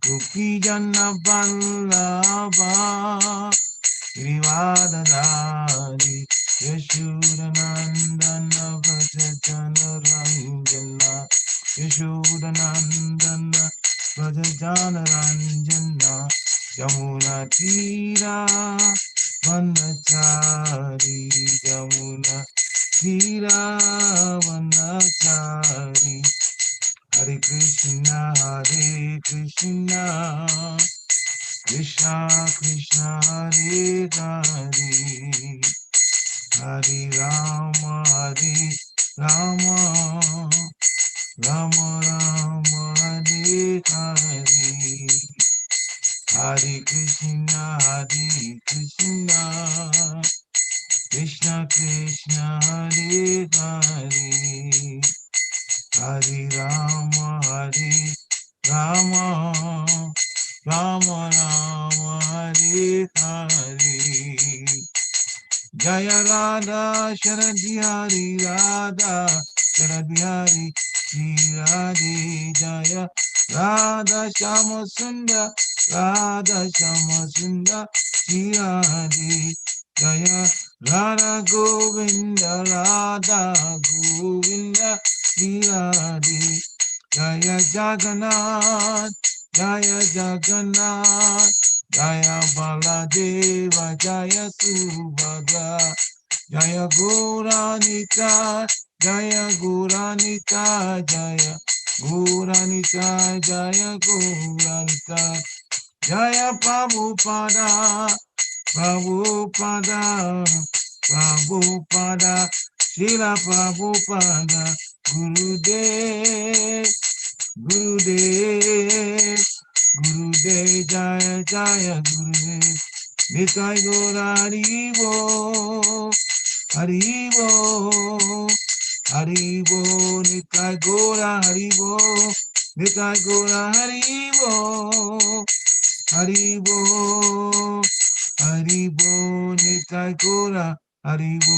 Gopi Jana Vallabha Srivadadari Yashodanandana Vrajajana Ranjana Yashodanandana Vrajajana Ranjana Yamuna Tira Vanachari Yamuna Tira Vanachari Hare Krishna Krishna Krishna Hare Hare Hare Rama Rama Rama Rama Hare Hare Hare Krishna Krishna Krishna Hare Hare Hare Rama Rama Rama Rama Hare Hare Jaya Radha Sharadhyari Radha Sharadhyari Shri Radhe Jaya Radha Shama Sundar Shri Radhe Jaya Radha Govinda Radha Govinda Shri Radhe Jaya Jagannath Jaya Jagannath Jaya Baladeva Jaya Subhadra Jaya Gauranika Jaya Gauranika Jaya Gauranika Jaya Gauranika Jaya Prabhupada Prabhupada Prabhupada Srila Prabhupada Gurudev Gurudev Gurudev Jaya Jaya Gurudev Nitai Gora Haribo Haribo Haribo Nitai Gora Haribo Nitai Gora Haribo Haribo Haribo Nitai Gora Haribo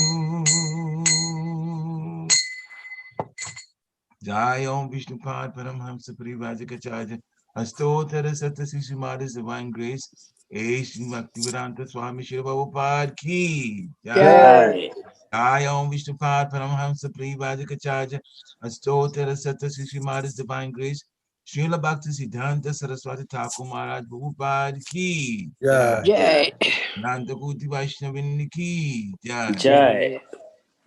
Jai Om Vishnupad Paramhamsa Parivajikacharya Astottara Sattasi Srimad Divine Grace A Shri Bhaktivedanta Swami Shri Prabhupada Ki Jai Jai Om Vishnupad Paramhamsa Parivajikacharya Astottara Sattasi Srimad Divine Grace Srila Bhakti Siddhanta Saraswati Thakur Maharaj Prabhupada Ki Jai Nanda Kuti Vaishnavini Ki Jai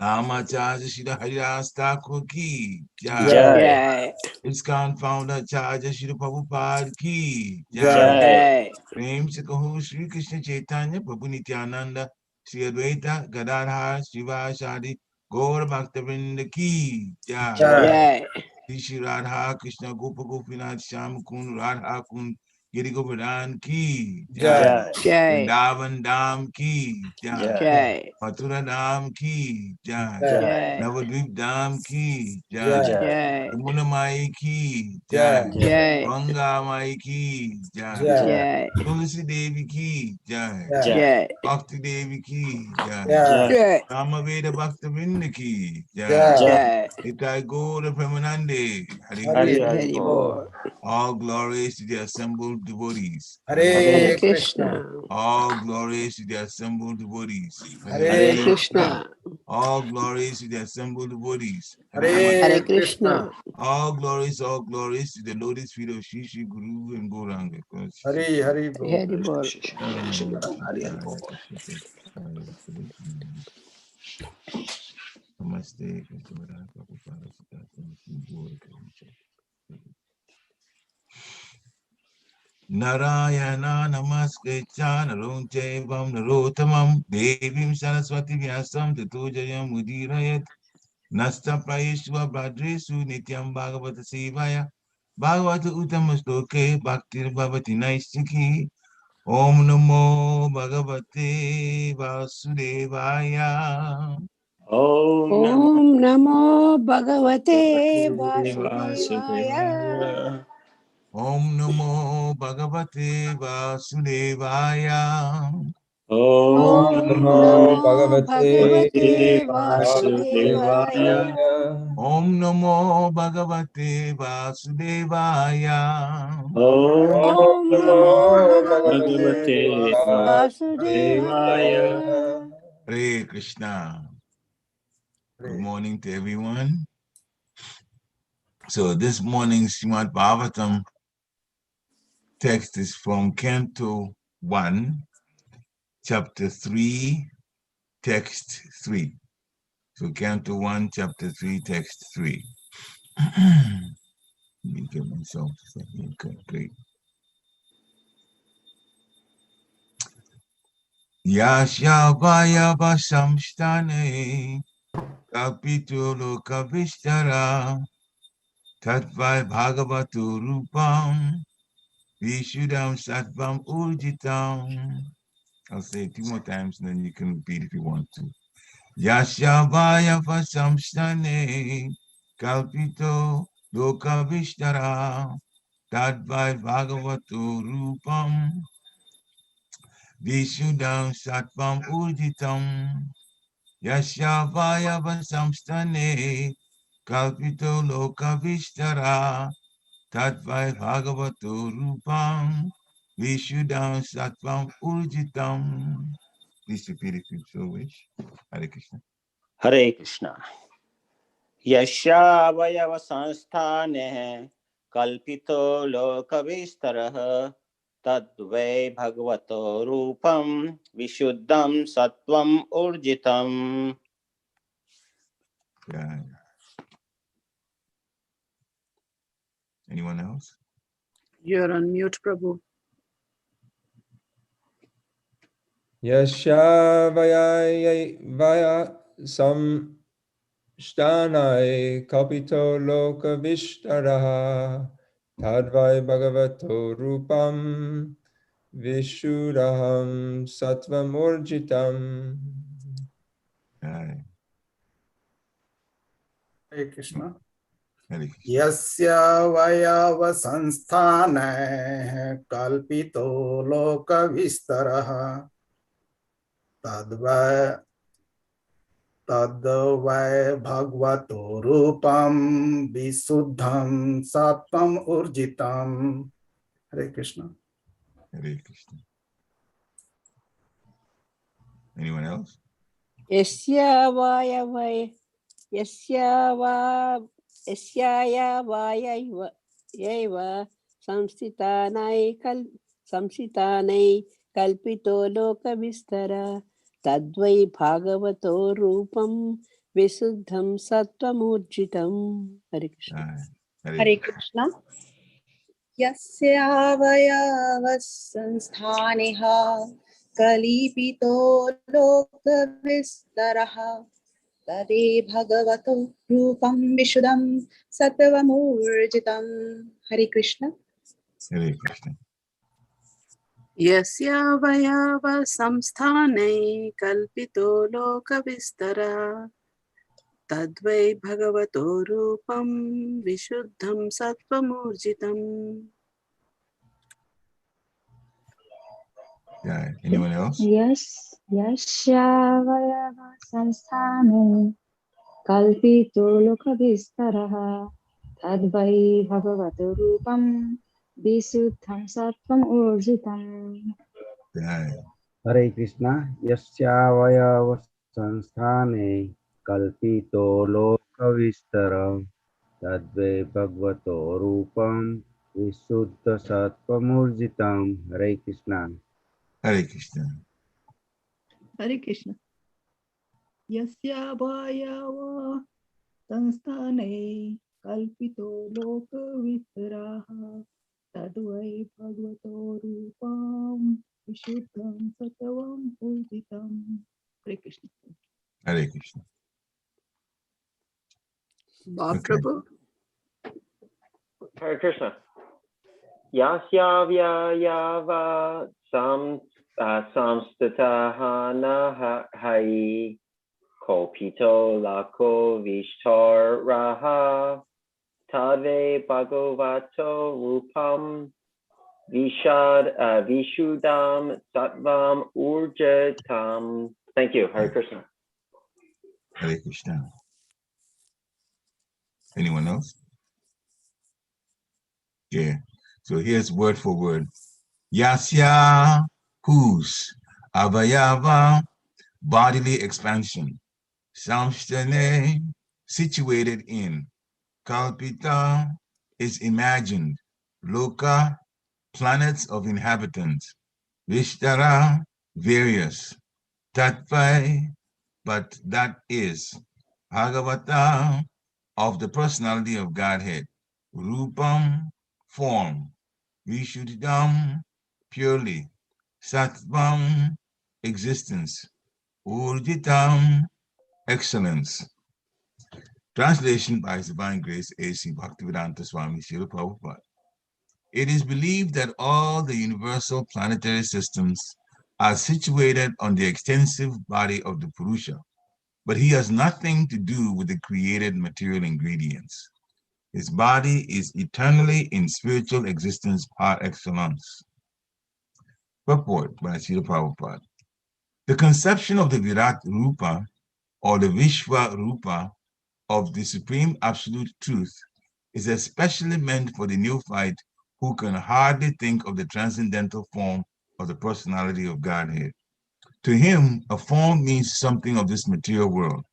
Ramacharya Shri Haridas Thakur Ki Jai ISKCON founder Acharya Shri Prabhupada Ki Jai Prem Se Kaho Shri Krishna Chaitanya Prabhu Nityananda Shri Advaita Gadadhar Srivasadi Gaur Bhaktavrinda Ki Jai Shri Radha Krishna Gopa Gopinath Shyam Kund Radha Kund Giri Govardhan Ki Jai Vrindavan Dham Ki Jai Mathura Dham Ki Jai Navadvip Dham Ki Jai Yamuna Mai Ki Jai Ganga Mai Ki Jai Tulsi Devi Ki Jai Bhakti Devi Ki Jai Ramaveda Bhakta Vrinda Ki Jai Nitai Gaura Premanande Hari All glories to the assembled devotees. Hare Krishna. All glories to the assembled devotees. Hare Krishna. All glories to the assembled devotees. Hare Krishna. All glories to the lotus feet of Shri Shri Guru and Gauranga. Hare Bol. Namaste. Narayana Namaskritya Narunchevam Narottamam Devim Saraswati Vyasam Tato Jayam Mudirayat Nasta Prayeshwa Bhadresu Nityam Bhagavata Sevaya Bhagavata Uttamastoke Bhaktir Bhavati Naistiki Om Namo Bhagavate Vasudevaya Om Namo Bhagavate Vasudevaya. Om Namo Bhagavate Vasudevaya Om Namo Bhagavate Vasudevaya. Om Namo Bhagavate Vasudevaya Om Bhagavate Vasudevaya. Hare Krishna. Good morning to everyone. So this morning's Srimad Bhagavatam text is from Canto 1, Chapter 3, Text 3. So Canto 1, Chapter 3, Text 3. Let me get myself okay, great. Yashavaya Vasamstane Kapitulo Kavishtara Tatvai Bhagavatu Rupam Vishudam Sattvam Urjitam. I'll say it 2 more times and then you can repeat if you want to. Yashavaya Vasamstane Kalpito Lokavishtara Tatvai Bhagavatu Rupam Vishudam Sattvam Urjitam Yashavaya Vasamstane Kalpito Lokavishtara Tatvai Bhagavato Rupam Vishudam Sattvam Urjitam. Please repeat if you so wish. Hare Krishna. Hare Krishna. Yashavayava sansthaneha kalpito lokavistaraha tadvai bhagavato rupam vishuddham sattvam urjitam. Yeah. Anyone else? You're on mute, Prabhu. Yashavaya samshtanai kapito lokavishtaraha tadvai bhagavato rupam vishuraham sattvamurjitam. Right. Hare Krishna. Hare Krishna. Yasya vayava sansthanah kalpito lokavistaraha tadvai bhagavato rupam visuddham sattvam urjitam. Hare Krishna. Hare Krishna. Anyone else? Yasyaya vayaiva samsitanai kalpito lokavistara tadvai bhagavato rupam visuddham sattvamurjitam. Hare Krishna. Hare Krishna. Yasyavayavasansthaneha kalipito lokavistaraha tade bhagavato rupam vishuddham sattvamurjitam. Hare Krishna. Hare Krishna. Yasya vayava samsthane kalpito lokavistara tadvai bhagavato rupam vishuddham sattvamurjitam. Yeah. Anyone else? Yes, Yashavayava Samsthane Kalpito Lokavistaraha Tadvai Bhagavato Rupam Visuddham Sattvam Urjitam. Yeah. Hare Krishna. Yasyavaya sanstane kalpito lokavistara tadve bhagavato rupam visuddha sattvamurjitam. Hare Krishna. Hare Krishna. Hare Krishna. Yasya vayava sanstane kalpito loka vistaraha tadvai bhagavato rupam vishuddham sattvam urjitam. Hare Krishna. Hare Krishna. Prabhu. Hare Krishna. Yasyavayava samstataha hai kopito lako vishtaraha tave bhagavato rupam vishuddham sattvam urjitam. Thank you. Hare Krishna. Hare Krishna. Anyone else? Yeah. So here's word for word. Yasya, whose, avayava, bodily expansion, samstane, situated in, kalpita, is imagined, loka, planets of inhabitants, vishtara, various, tatvai, but that is, Bhagavata, of the personality of Godhead, rupam, form, vishuddham, purely, sattvam, existence, urjitam, excellence. Translation by His Divine Grace A.C. Bhaktivedanta Swami Srila Prabhupada. It is believed that all the universal planetary systems are situated on the extensive body of the Purusha, but he has nothing to do with the created material ingredients. His body is eternally in spiritual existence par excellence. Purport by Srila Prabhupada. The conception of the Virat Rupa or the Vishwa Rupa of the Supreme Absolute Truth is especially meant for the neophyte who can hardly think of the transcendental form of the personality of Godhead. To him, a form means something of this material world,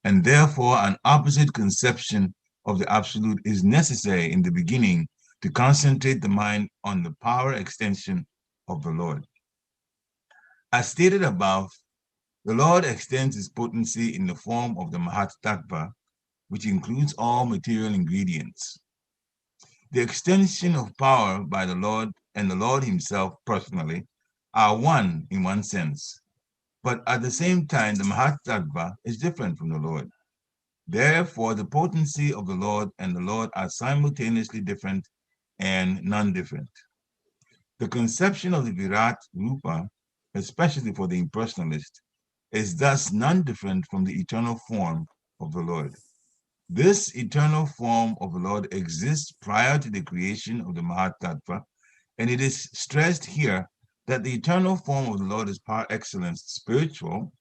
and therefore an opposite conception of the Absolute is necessary in the beginning to concentrate the mind on the power extension of the Lord. As stated above, the Lord extends his potency in the form of the Mahat Tattva, which includes all material ingredients. The extension of power by the Lord and the Lord himself personally are one in one sense, but at the same time, the Mahat Tattva is different from the Lord. Therefore, the potency of the Lord and the Lord are simultaneously different and non-different. The conception of the Virat Rupa, especially for the impersonalist, is thus non-different from the eternal form of the Lord. This eternal form of the Lord exists prior to the creation of the Mahat Tattva, and it is stressed here that the eternal form of the Lord is par excellence spiritual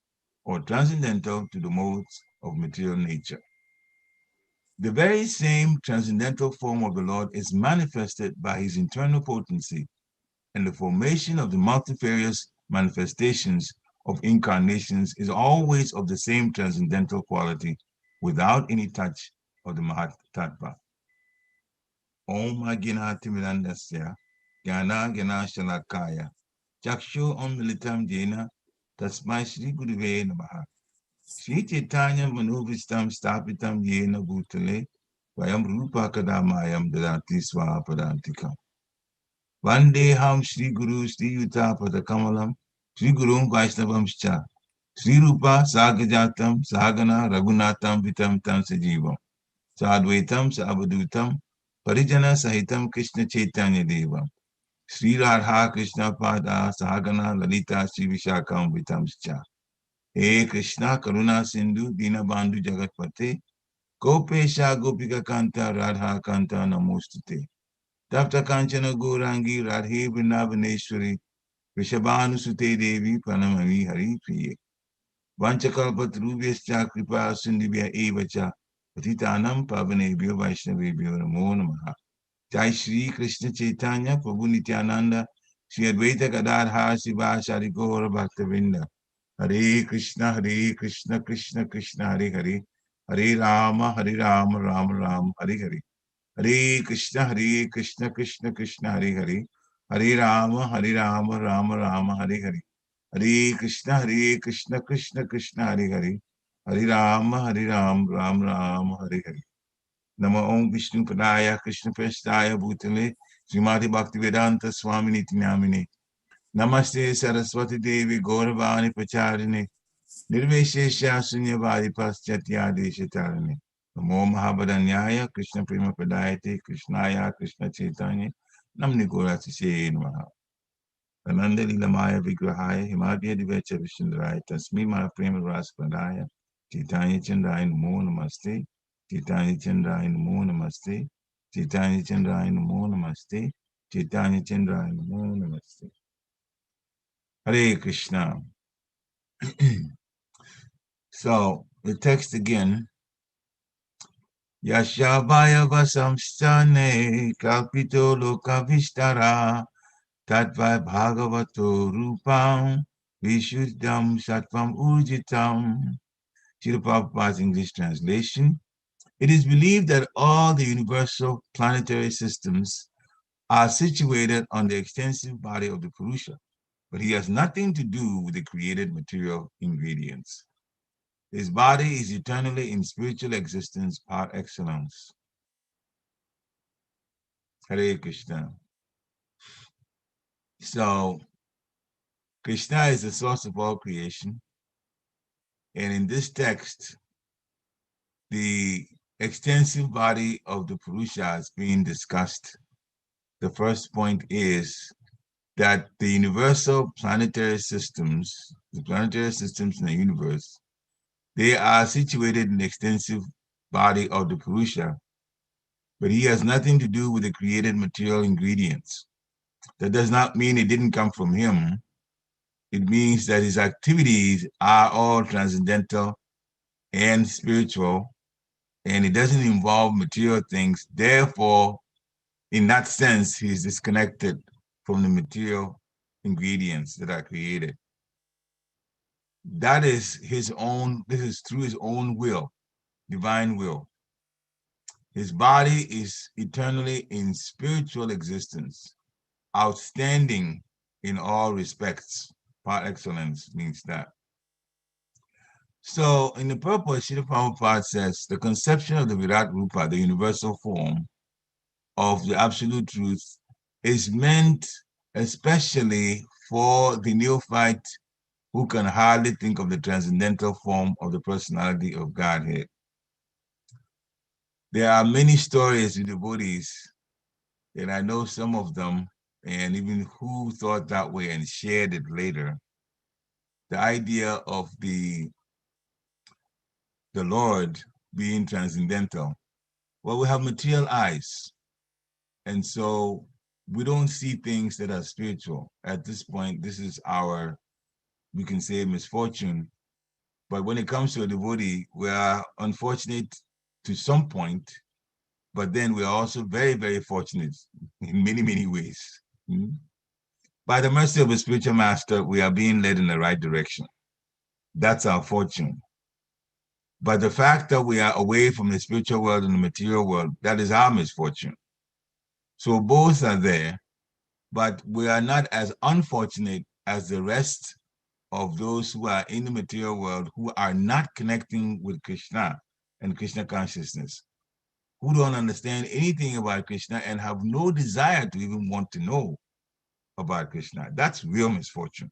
or transcendental to the modes of material nature. The very same transcendental form of the Lord is manifested by his internal potency, and the formation of the multifarious manifestations of incarnations is always of the same transcendental quality without any touch of the Mahat Tattva. Om Agina Timirandasya, Gyana Gyana Shalakaya, Chakshu Om Militam Jena, Tasmai Shri Guruve Namaha. Shri Chaitanya Manuvistam Stapitam Yena Bhutale, Vayam Rupa Kadamayam Dadati Swaha Padantikam. Vandeham Shri Guru Shri Yuta Padakamalam, Shri Gurum Vaishnavam Scha, Shri Rupa Sagajatam Sagana Raghunatam Vitam Tam Sajivam, Sadvaitam Savadutam, Parijana Sahitam Krishna Chaitanya Devam, Shri Radha Krishna Pada Sahagana Lalita Shri Vishakam Vitam Scha. He Krishna Karuna Sindhu Dina Bandhu Jagatpate, Gopesha Gopika Kanta Radha Kanta Namostute. Tapta Kanchana Gourangi Radhe Vrindavaneshwari Vishabhanu Sute Devi Pranamami Hari Priye. Vanchakalpatrubhyascha Kripa Sindhibhya Evacha Patitanam Pavanebhyo Vaishnavebhyo Namo Namaha. Jai Shri Krishna Chaitanya Prabhu Nityananda Shri Advaita Gadadhar Shiva Shari Gaura Bhaktavinda. Hare Krishna Krishna Krishna Hare Hare, Hare Rama Rama Rama Hare Hare. Hare Krishna Krishna Krishna Hare Hare, Hare Rama Rama Rama Hare Hare. Hare Krishna Krishna Krishna Hare Hare, Hare Rama Rama Hare Hare. Nama Om Vishnu Padaya Krishna Prestaya Bhutale, Srimati Bhaktivedanta Swami Niti Namine. Namaste Saraswati Devi Gauravani Pacharine, Nirveshesha Sunyavadi Paschatya Deshatarane. Namo Mahabharanyaya Krishna Prema Padayate Krishnaya Krishna Chaitanya Namni Gorati Namaha. Ananda Lilamaya Vigrahaya Himadya Divecha Vishnudraya Tasmi Maha Prema Raspadaya Chaitanya Chandaya Namo Namaste Chaitanya Chandaya Namo Namaste Chaitanya Chandaya Namo Namaste Chaitanya Chandaya Namo Namaste. Hare Krishna. So the text again. Yashavaya vasamstane kalpito lokavistara Tattva Bhagavato Rupam Vishuddham Sattvam Urjitam. Srila Prabhupada's English translation. It is believed that all the universal planetary systems are situated on the extensive body of the Purusha, but he has nothing to do with the created material ingredients. His body is eternally in spiritual existence par excellence. Hare Krishna. So, Krishna is the source of all creation. And in this text, the extensive body of the Purusha is being discussed. The first point is that the universal planetary systems, the planetary systems in the universe, they are situated in the extensive body of the Purusha, but he has nothing to do with the created material ingredients. That does not mean it didn't come from him. It means that his activities are all transcendental and spiritual, and it doesn't involve material things. Therefore, in that sense, he's disconnected from the material ingredients that are created. That is his own, this is through his own will, divine will. His body is eternally in spiritual existence, outstanding in all respects. Par excellence means that. So in the purport, Srila Prabhupada says, the conception of the Virat Rupa, the universal form of the absolute truth, is meant especially for the neophyte who can hardly think of the transcendental form of the personality of Godhead. There are many stories with devotees, and I know some of them, and even who thought that way and shared it later. The idea of the Lord being transcendental. Well, we have material eyes, and so we don't see things that are spiritual. At this point, this is our, we can say, misfortune. But when it comes to a devotee, we are unfortunate to some point, but then we are also very, very fortunate in many, many ways. By the mercy of a spiritual master, we are being led in the right direction. That's our fortune. But the fact that we are away from the spiritual world and the material world, that is our misfortune. So both are there, but we are not as unfortunate as the rest of those who are in the material world who are not connecting with Krishna and Krishna consciousness, who don't understand anything about Krishna and have no desire to even want to know about Krishna. That's real misfortune.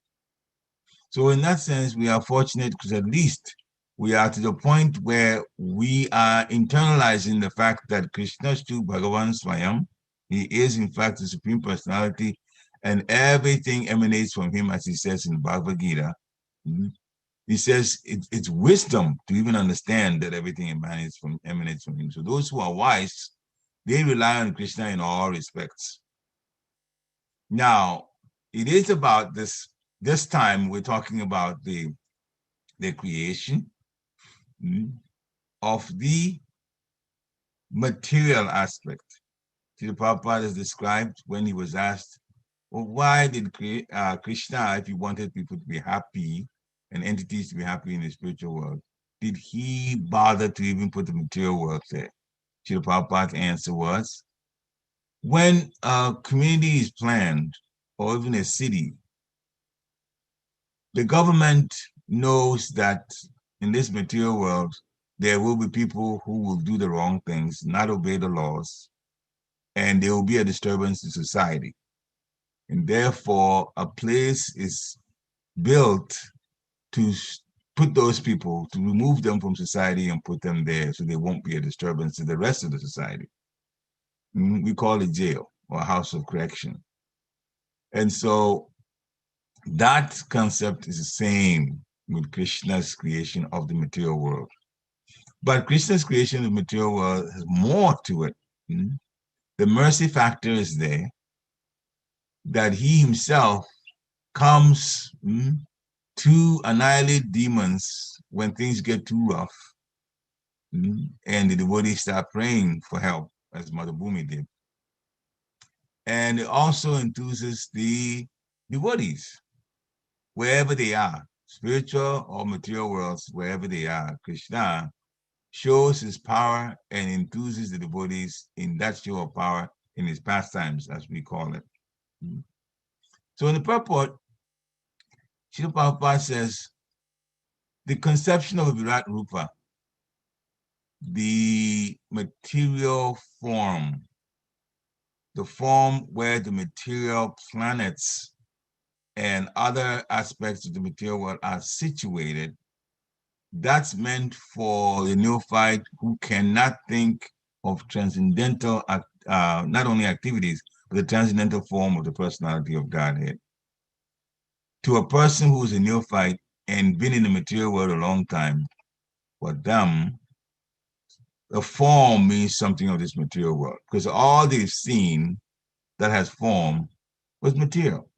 So in that sense, we are fortunate because at least we are to the point where we are internalizing the fact that Krishna is to Bhagavan Swayam. He is in fact the Supreme Personality, and everything emanates from him, as he says in Bhagavad Gita. He says it's wisdom to even understand that everything emanates from him. So those who are wise, they rely on Krishna in all respects. Now, it is about this time we're talking about the creation of the material aspect. Srila Prabhupada is described when he was asked, well, why did Krishna, if he wanted people to be happy and entities to be happy in the spiritual world, did he bother to even put the material world there? Srila Prabhupada's answer was, when a community is planned, or even a city, the government knows that in this material world, there will be people who will do the wrong things, not obey the laws, and there will be a disturbance in society. And therefore, a place is built to put those people, to remove them from society and put them there so there won't be a disturbance to the rest of the society. We call it jail or house of correction. And so that concept is the same with Krishna's creation of the material world. But Krishna's creation of the material world has more to it. The mercy factor is there, that he himself comes to annihilate demons when things get too rough, and the devotees start praying for help, as Mother Bhumi did. And it also enthuses the devotees, wherever they are, spiritual or material worlds, wherever they are. Krishna shows his power and enthuses the devotees in that show of power in his pastimes, as we call it. So in the purport, Srila Prabhupada says, the conception of a Virat Rupa, the material form, the form where the material planets and other aspects of the material world are situated, that's meant for the neophyte who cannot think of transcendental, not only activities, but the transcendental form of the personality of Godhead. To a person who is a neophyte and been in the material world a long time, for them, the form means something of this material world, because all they've seen that has form was material.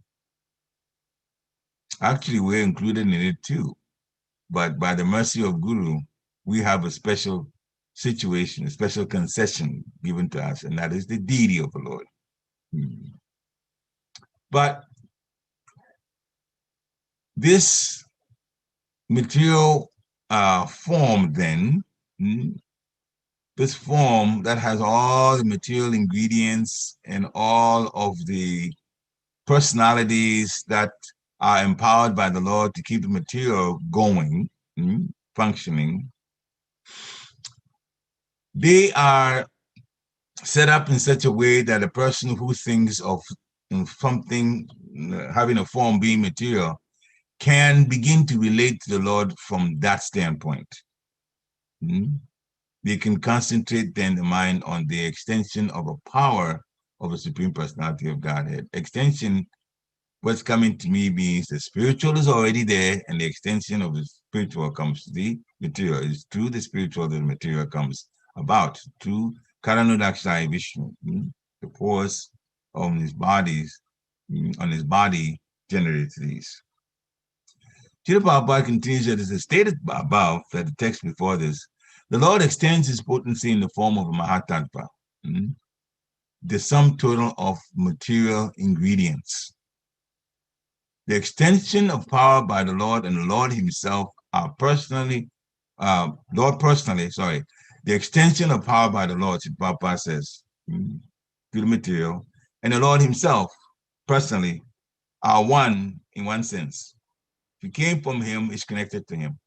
Actually, we're included in it too. But by the mercy of Guru, we have a special situation, a special concession given to us, and that is the deity of the Lord. But this material form then, this form that has all the material ingredients and all of the personalities that are empowered by the Lord to keep the material going, functioning, they are set up in such a way that a person who thinks of something having a form being material can begin to relate to the Lord from that standpoint. They can concentrate then the mind on the extension of a power of the Supreme Personality of Godhead. Extension, what's coming to me means the spiritual is already there, and the extension of the spiritual comes to the material. It's through the spiritual that the material comes about, through Karanodakshaya Vishnu, the force on his bodies, on his body generates these. Srila Prabhupada continues that it is stated above, that the text before this, the Lord extends his potency in the form of a Mahatattva, the sum total of material ingredients. The extension of power by the Lord and the Lord himself are the extension of power by the Lord, Prabhupada says, to the material, and the Lord himself, personally, are one in one sense. If you came from him, it's connected to him.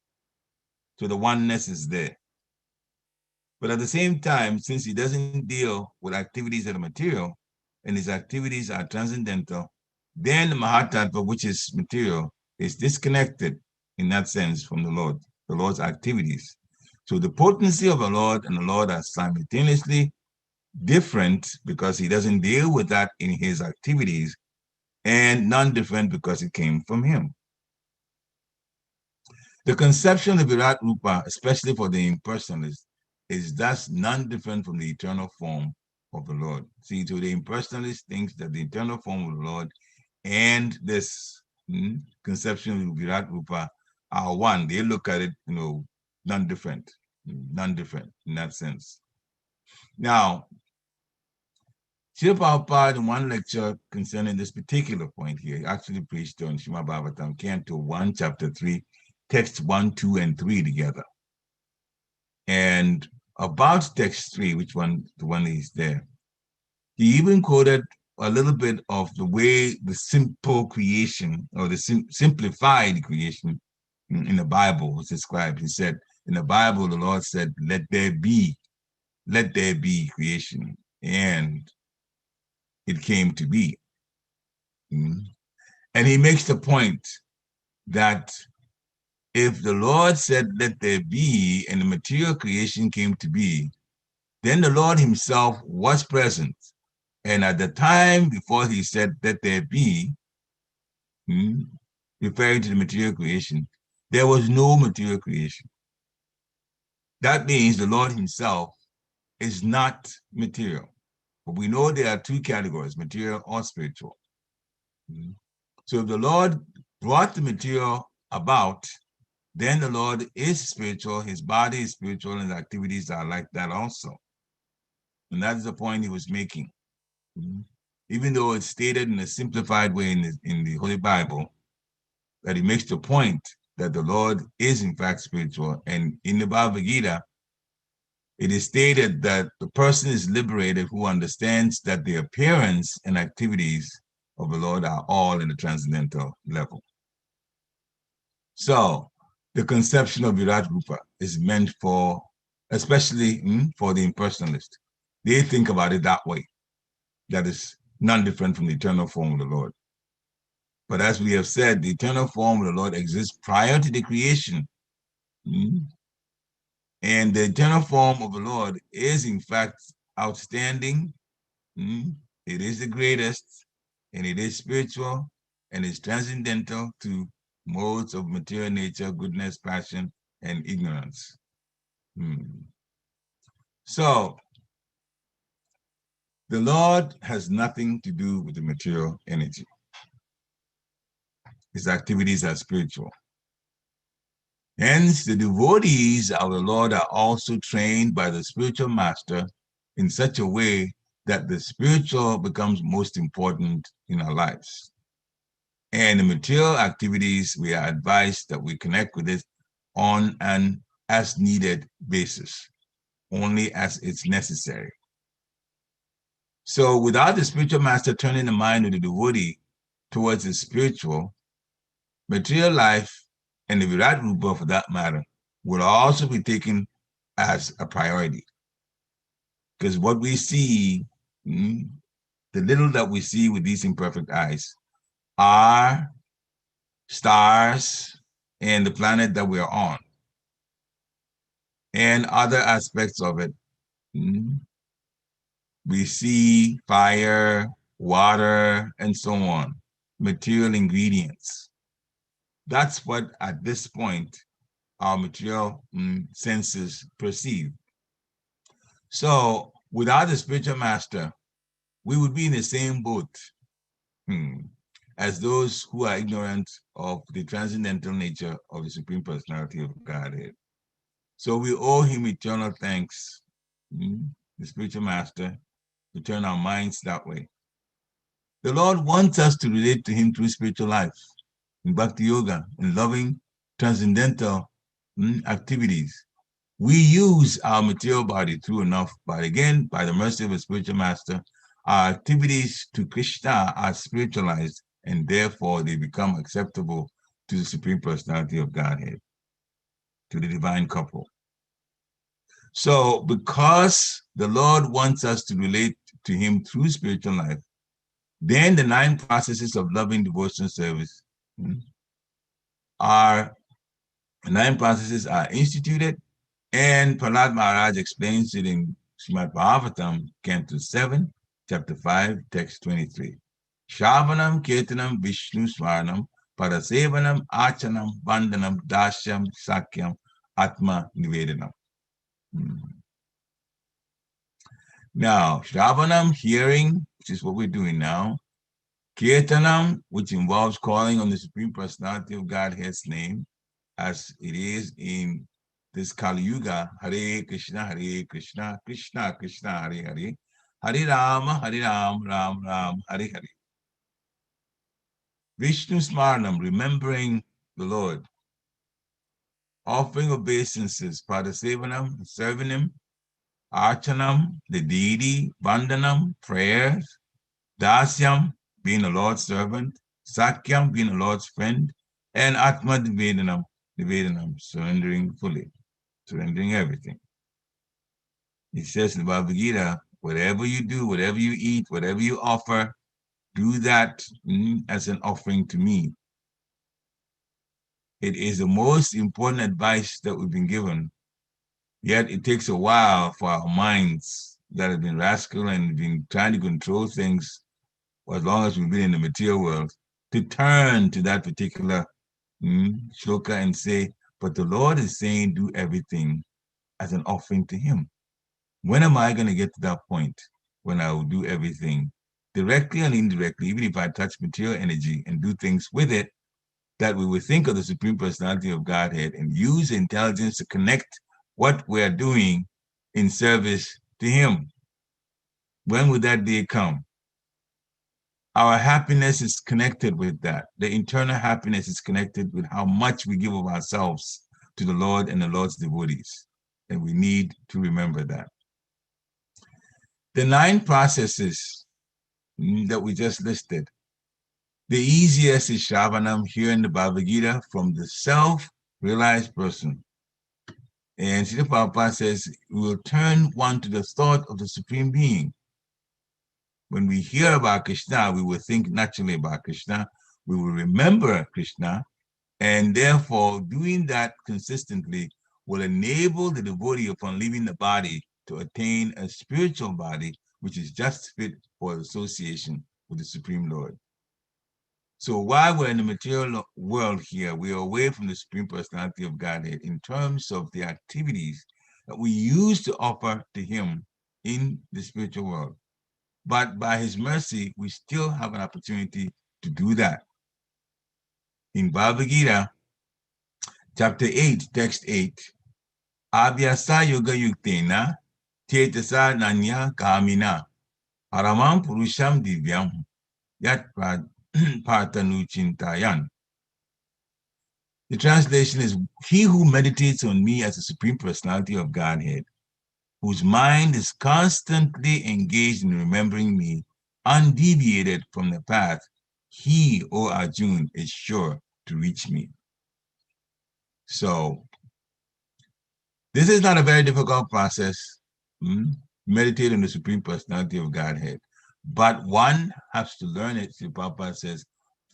So the oneness is there. But at the same time, since he doesn't deal with activities that are material, and his activities are transcendental, then the Mahatattva, which is material, is disconnected in that sense from the Lord's activities. So the potency of the Lord and the Lord are simultaneously different because he doesn't deal with that in his activities, and non-different because it came from him. The conception of Virat Rupa, especially for the impersonalist, is thus non-different from the eternal form of the Lord. See, so the impersonalist thinks that the eternal form of the Lord and this conception of Virat Rupa are one. They look at it, non-different in that sense. Now, Srila Prabhupada, in one lecture concerning this particular point here, actually preached on Srimad Bhagavatam, Canto 1, Chapter 3, texts 1, 2, and 3 together. And about text 3, the one is there, he even quoted a little bit of the way the simple creation, or the simplified creation in the Bible was described. He said, in the Bible, the Lord said, let there be creation. And it came to be. And he makes the point that if the Lord said, let there be, and the material creation came to be, then the Lord himself was present. And at the time before he said, let there be, referring to the material creation, there was no material creation. That means the Lord himself is not material. But we know there are two categories, material or spiritual. So if the Lord brought the material about, then the Lord is spiritual, his body is spiritual, and his activities are like that also. And that is the point he was making. even though it's stated in a simplified way in the Holy Bible, that he makes the point that the Lord is in fact spiritual. And in the Bhagavad Gita, it is stated that the person is liberated who understands that the appearance and activities of the Lord are all in the transcendental level. So the conception of Virat Rupa is meant for, especially for the impersonalist. They think about it that way. That is none different from the eternal form of the Lord. But as we have said, the eternal form of the Lord exists prior to the creation. And the eternal form of the Lord is in fact outstanding. It is the greatest, and it is spiritual, and it's transcendental to modes of material nature, goodness, passion, and ignorance. So the Lord has nothing to do with the material energy. His activities are spiritual. Hence, the devotees of the Lord are also trained by the spiritual master in such a way that the spiritual becomes most important in our lives. And the material activities, we are advised that we connect with it on an as needed basis, only as it's necessary. So without the spiritual master turning the mind of the devotee towards the spiritual, material life, and the Virat Rupa for that matter, will also be taken as a priority. Because what we see, the little that we see with these imperfect eyes, are stars and the planet that we are on, and other aspects of it. We see fire, water, and so on, material ingredients. That's what, at this point, our material senses perceive. So without the spiritual master, we would be in the same boat as those who are ignorant of the transcendental nature of the Supreme Personality of Godhead. So we owe him eternal thanks, the spiritual master, to turn our minds that way. The Lord wants us to relate to him through spiritual life, in bhakti yoga, in loving transcendental activities. We use our material body true enough, but again, by the mercy of a spiritual master, our activities to Krishna are spiritualized, and therefore they become acceptable to the Supreme Personality of Godhead, to the divine couple. So because the Lord wants us to relate to him through spiritual life, then the 9 processes of loving devotional service are instituted, and Prahlad Maharaj explains it in Srimad Bhagavatam, Canto 7, Chapter 5, Text 23. Shravanam, Kirtanam, Vishnu Swaranam, Parasevanam, Achanam, Vandanam, Dashyam, Sakyam, Atma Nivedanam. Now, Shravanam, hearing, which is what we're doing now. Kirtanam, which involves calling on the Supreme Personality of Godhead's name, as it is in this Kali Yuga, Hare Krishna, Krishna Krishna, Hare Hare, Hare Rama, Ram Ram, Hare Hare. Vishnu Smaranam, remembering the Lord. Offering obeisances, Padasevanam, serving him. Archanam, the deity. Vandanam, prayers. Dasyam, being the Lord's servant. Sakyam, being the Lord's friend. And Atma Nivedanam, surrendering fully, surrendering everything. He says in the Bhagavad Gita, whatever you do, whatever you eat, whatever you offer, do that as an offering to me. It is the most important advice that we've been given. Yet it takes a while for our minds that have been rascal and been trying to control things for as long as we've been in the material world to turn to that particular shloka and say, but the Lord is saying do everything as an offering to him. When am I going to get to that point when I will do everything directly and indirectly, even if I touch material energy and do things with it, that we will think of the Supreme Personality of Godhead and use intelligence to connect what we're doing in service to him? When would that day come? our happiness is connected with that. The internal happiness is connected with how much we give of ourselves to the Lord and the Lord's devotees. And we need to remember that. The 9 processes that we just listed, the easiest is Shravanam here in the Bhagavad Gita from the self-realized person. And Srila Prabhupada says, we will turn one to the thought of the Supreme Being. When we hear about Krishna, we will think naturally about Krishna. We will remember Krishna. And therefore, doing that consistently will enable the devotee upon leaving the body to attain a spiritual body, which is just fit for association with the Supreme Lord. So while we're in the material world here, we are away from the Supreme Personality of Godhead in terms of the activities that we use to offer to Him in the spiritual world. But by His mercy, we still have an opportunity to do that. In Bhagavad Gita, chapter 8, text 8, Abhyasa Yoga Yuktena, Tetasa Nanya Kamina, Paramam Purusham Divyam, Yat Partanu Chintayan. The translation is, he who meditates on me as the Supreme Personality of Godhead, whose mind is constantly engaged in remembering me, undeviated from the path, he, O Arjun, is sure to reach me. So, this is not a very difficult process. Meditate on the Supreme Personality of Godhead. But one has to learn it, Sri Prabhupada says,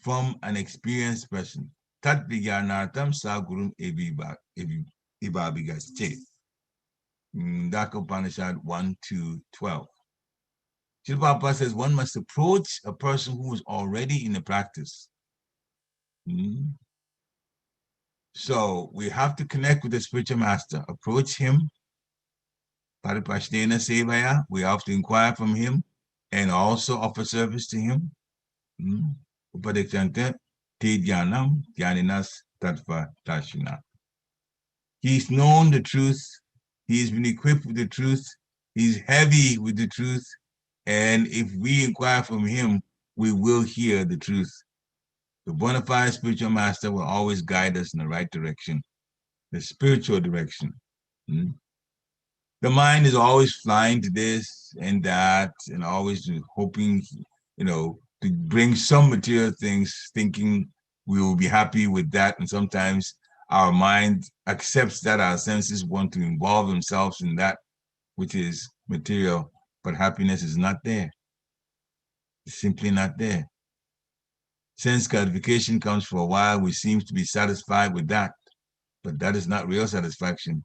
from an experienced person. Tat Vijnanatam Sa Gurum Ibabigasche. Daka Upanishad 1-2-12. Sri Prabhupada says one must approach a person who is already in the practice. So we have to connect with the spiritual master, approach him. Paripashnena Sevaya, we have to inquire from him and also offer service to him. Upadekshante te dhyanam dhyaninas tattva dashina. He's known the truth. He's been equipped with the truth. He's heavy with the truth. And if we inquire from him, we will hear the truth. The bona fide spiritual master will always guide us in the right direction, the spiritual direction. The mind is always flying to this and that and always hoping, to bring some material things, thinking we will be happy with that. And sometimes our mind accepts that our senses want to involve themselves in that which is material, but happiness is not there. It's simply not there. Sense gratification comes for a while. We seem to be satisfied with that, but that is not real satisfaction.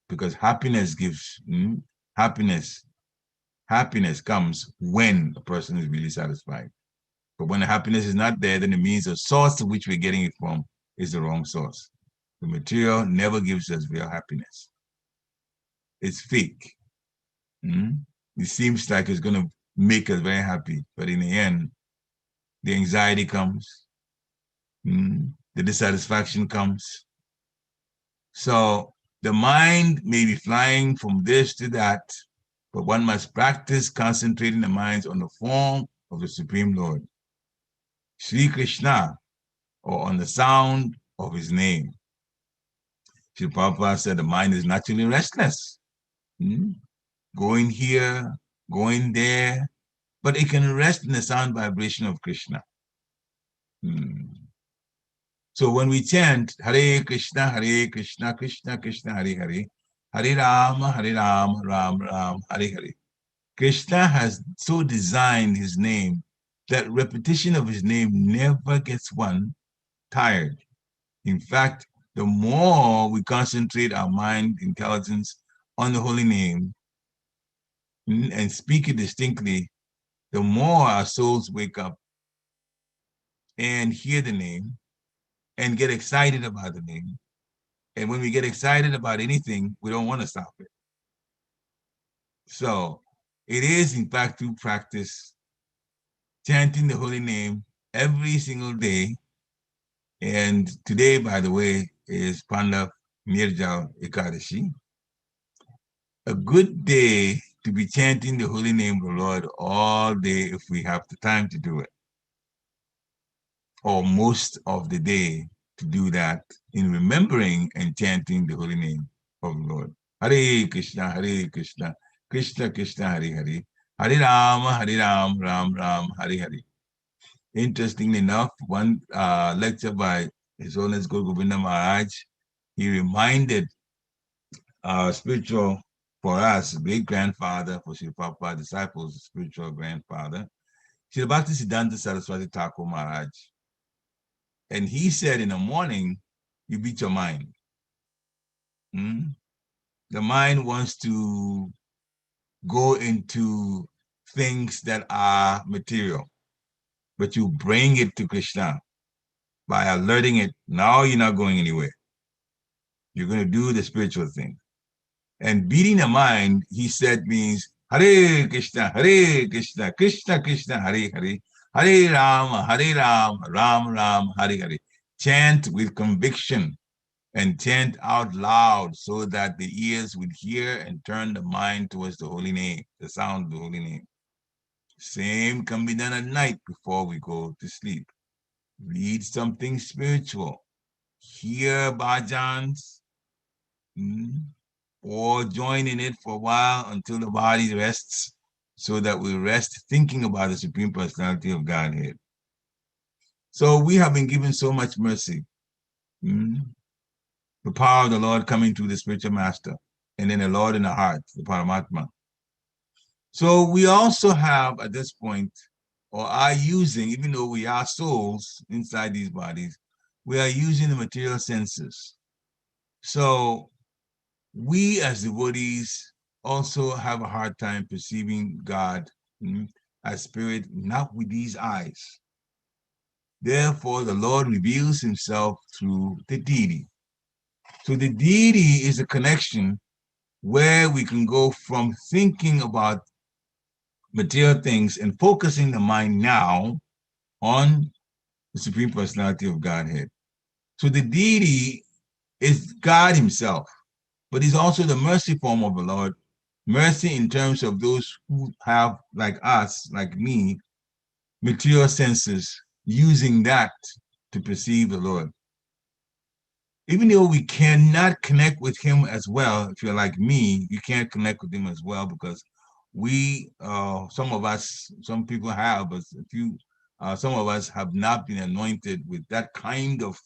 Because happiness gives happiness comes when a person is really satisfied. But when the happiness is not there, then it means the source to which we're getting it from is the wrong source. The material never gives us real happiness. It's fake. It seems like it's going to make us very happy, but in the end, the anxiety comes, the dissatisfaction comes. So the mind may be flying from this to that, but one must practice concentrating the minds on the form of the Supreme Lord, Sri Krishna, or on the sound of his name. Sri Prabhupada said the mind is naturally restless, going here, going there, but it can rest in the sound vibration of Krishna. So when we chant Hare Krishna, Krishna Krishna, Hare Hare, Hare Rama, Ram Ram, Hare Hare. Krishna has so designed his name that repetition of his name never gets one tired. In fact, the more we concentrate our mind intelligence on the holy name and speak it distinctly, the more our souls wake up and hear the name and get excited about the name. And when we get excited about anything, we don't want to stop it. So it is, in fact, through practice, chanting the holy name every single day. And today, by the way, is Pandav Nirjal Ekadashi. A good day to be chanting the holy name of the Lord all day if we have the time to do it, or most of the day to do that in remembering and chanting the holy name of the Lord. Hare Krishna, Krishna Krishna, Hare Hare, Hare Ram, Ram Ram, Hare Hare. Interestingly enough, one lecture by His Holiness Guru Govinda Maharaj, he reminded our spiritual, for us, great-grandfather, for Sri Prabhupada disciples, spiritual grandfather, Sri Bhakti Siddhanta Saraswati Thakur Maharaj. And he said in the morning, you beat your mind. The mind wants to go into things that are material, but you bring it to Krishna by alerting it. Now you're not going anywhere. You're going to do the spiritual thing. And beating the mind, he said, means Hare Krishna, Krishna Krishna, Hare Hare, Hare Ram, Ram Ram, Hare Hare. Chant with conviction and chant out loud so that the ears would hear and turn the mind towards the holy name, the sound of the holy name. Same can be done at night before we go to sleep. Read something spiritual. Hear bhajans, or join in it for a while until the body rests, so that we rest thinking about the Supreme Personality of Godhead. So we have been given so much mercy. The power of the Lord coming through the spiritual master, and then the Lord in the heart, the Paramatma. So we also have at this point, or are using, even though we are souls inside these bodies, we are using the material senses. So we as devotees also have a hard time perceiving God as spirit, not with these eyes. Therefore, the Lord reveals himself through the deity. So the deity is a connection where we can go from thinking about material things and focusing the mind now on the Supreme Personality of Godhead. So the deity is God himself, but he's also the mercy form of the Lord. Mercy in terms of those who have, like us, like me, material senses, using that to perceive the Lord. Even though we cannot connect with him as well, if you're like me, you can't connect with him as well because we, some of us, some people have, but some of us have not been anointed with that kind of,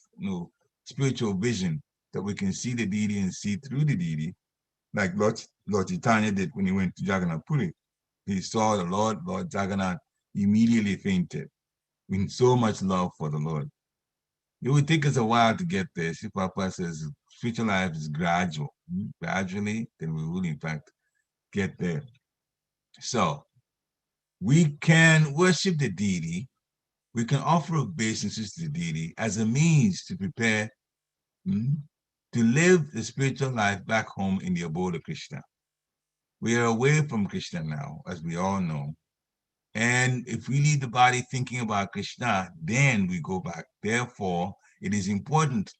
spiritual vision that we can see the deity and see through the deity, like Lord Chaitanya did when he went to Jagannath Puri. He saw the Lord Jagannath immediately fainted with so much love for the Lord. It would take us a while to get there. Sri Prabhupada says spiritual life is gradual. Gradually, then we will in fact get there. So we can worship the deity. We can offer obeisances to the deity as a means to prepare to live the spiritual life back home in the abode of Krishna. We are away from Krishna now, as we all know. And if we leave the body thinking about Krishna, then we go back. Therefore, it is important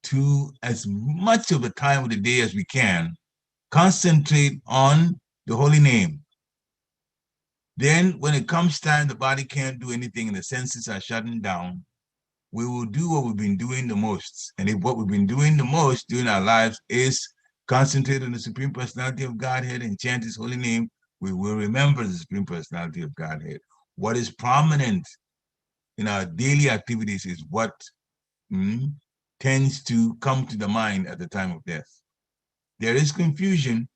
to, as much of the time of the day as we can, concentrate on the holy name. Then when it comes time, the body can't do anything and the senses are shutting down, we will do what we've been doing the most. And if what we've been doing the most during our lives is concentrate on the Supreme Personality of Godhead and chant his holy name, we will remember the Supreme Personality of Godhead. What is prominent in our daily activities is what tends to come to the mind at the time of death. There is confusion.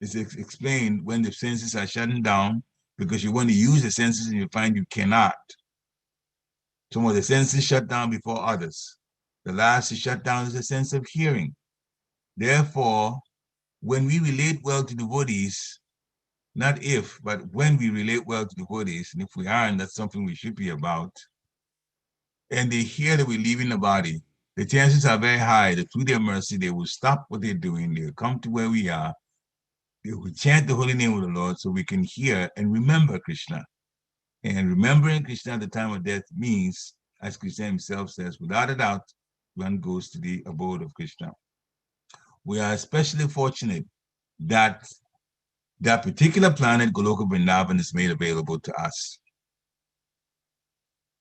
It's explained when the senses are shutting down because you want to use the senses and you find you cannot. Some of the senses shut down before others. The last to shut down is the sense of hearing. Therefore, when we relate well to devotees, not if, but when we relate well to devotees, and if we are, and that's something we should be about, and they hear that we're leaving the body, the chances are very high that through their mercy, they will stop what they're doing, they'll come to where we are, they will chant the holy name of the Lord so we can hear and remember Krishna. And remembering Krishna at the time of death means, as Krishna himself says, without a doubt, one goes to the abode of Krishna. We are especially fortunate that that particular planet, Goloka Vrindavan, is made available to us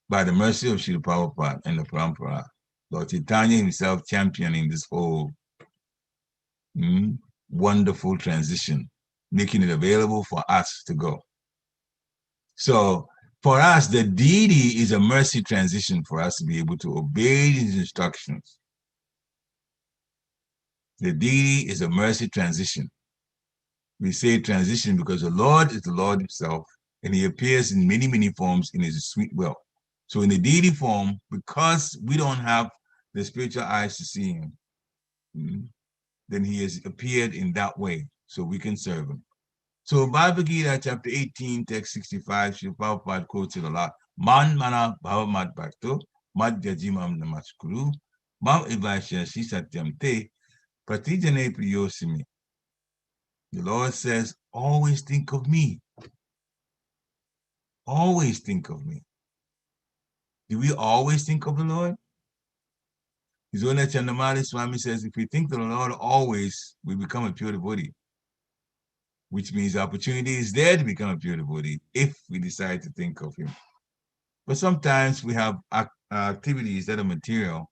by the mercy of Srila Prabhupada and the Parampara. Lord Chaitanya himself championing this whole wonderful transition, making it available for us to go. So for us, the deity is a mercy transition for us to be able to obey his instructions. The deity is a mercy transition. We say transition because the Lord is the Lord himself, and he appears in many, many forms in his sweet will. So in the deity form, because we don't have the spiritual eyes to see him, then he has appeared in that way so we can serve him. So Bhagavad Gita chapter 18, text 65, Srila Prabhupada quotes it a lot. Man mana bhava mad bhakto, mad yajimam namaskuru, mam ivashyashi satyam te, pratijane priyosimi. The Lord says, always think of me. Always think of me. Do we always think of the Lord? His Holiness Chandamali Swami says, if we think of the Lord always, we become a pure devotee, which means the opportunity is there to become a pure devotee if we decide to think of him. But sometimes we have activities that are material.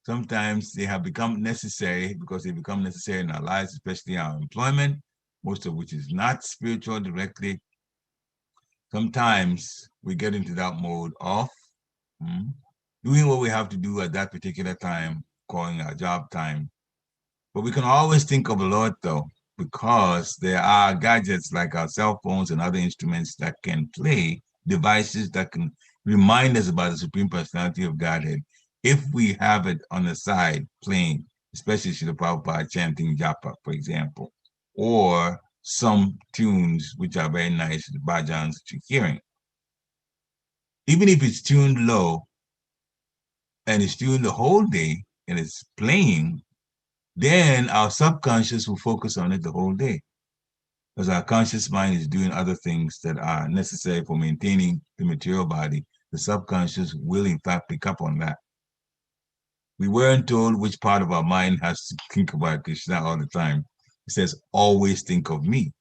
Sometimes they have become necessary because they become necessary in our lives, especially our employment, most of which is not spiritual directly. Sometimes we get into that mode of doing what we have to do at that particular time, calling our job time. But we can always think of the Lord, though, because there are gadgets like our cell phones and other instruments that can play, devices that can remind us about the Supreme Personality of Godhead. If we have it on the side playing, especially Srila Prabhupada chanting japa, for example, or some tunes which are very nice, the bhajans that you're hearing. Even if it's tuned low and it's tuned the whole day and it's playing, then our subconscious will focus on it the whole day. Because our conscious mind is doing other things that are necessary for maintaining the material body, the subconscious will in fact pick up on that. We weren't told which part of our mind has to think about Krishna all the time. It says, always think of me.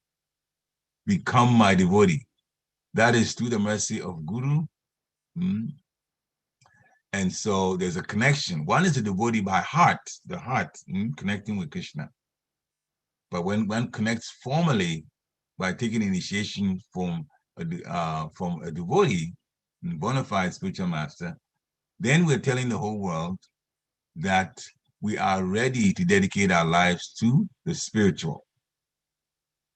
Become my devotee. That is through the mercy of Guru. And so there's a connection. One is a devotee by heart, the heart, connecting with Krishna. But when one connects formally by taking initiation from a devotee, a bona fide spiritual master, then we're telling the whole world that we are ready to dedicate our lives to the spiritual.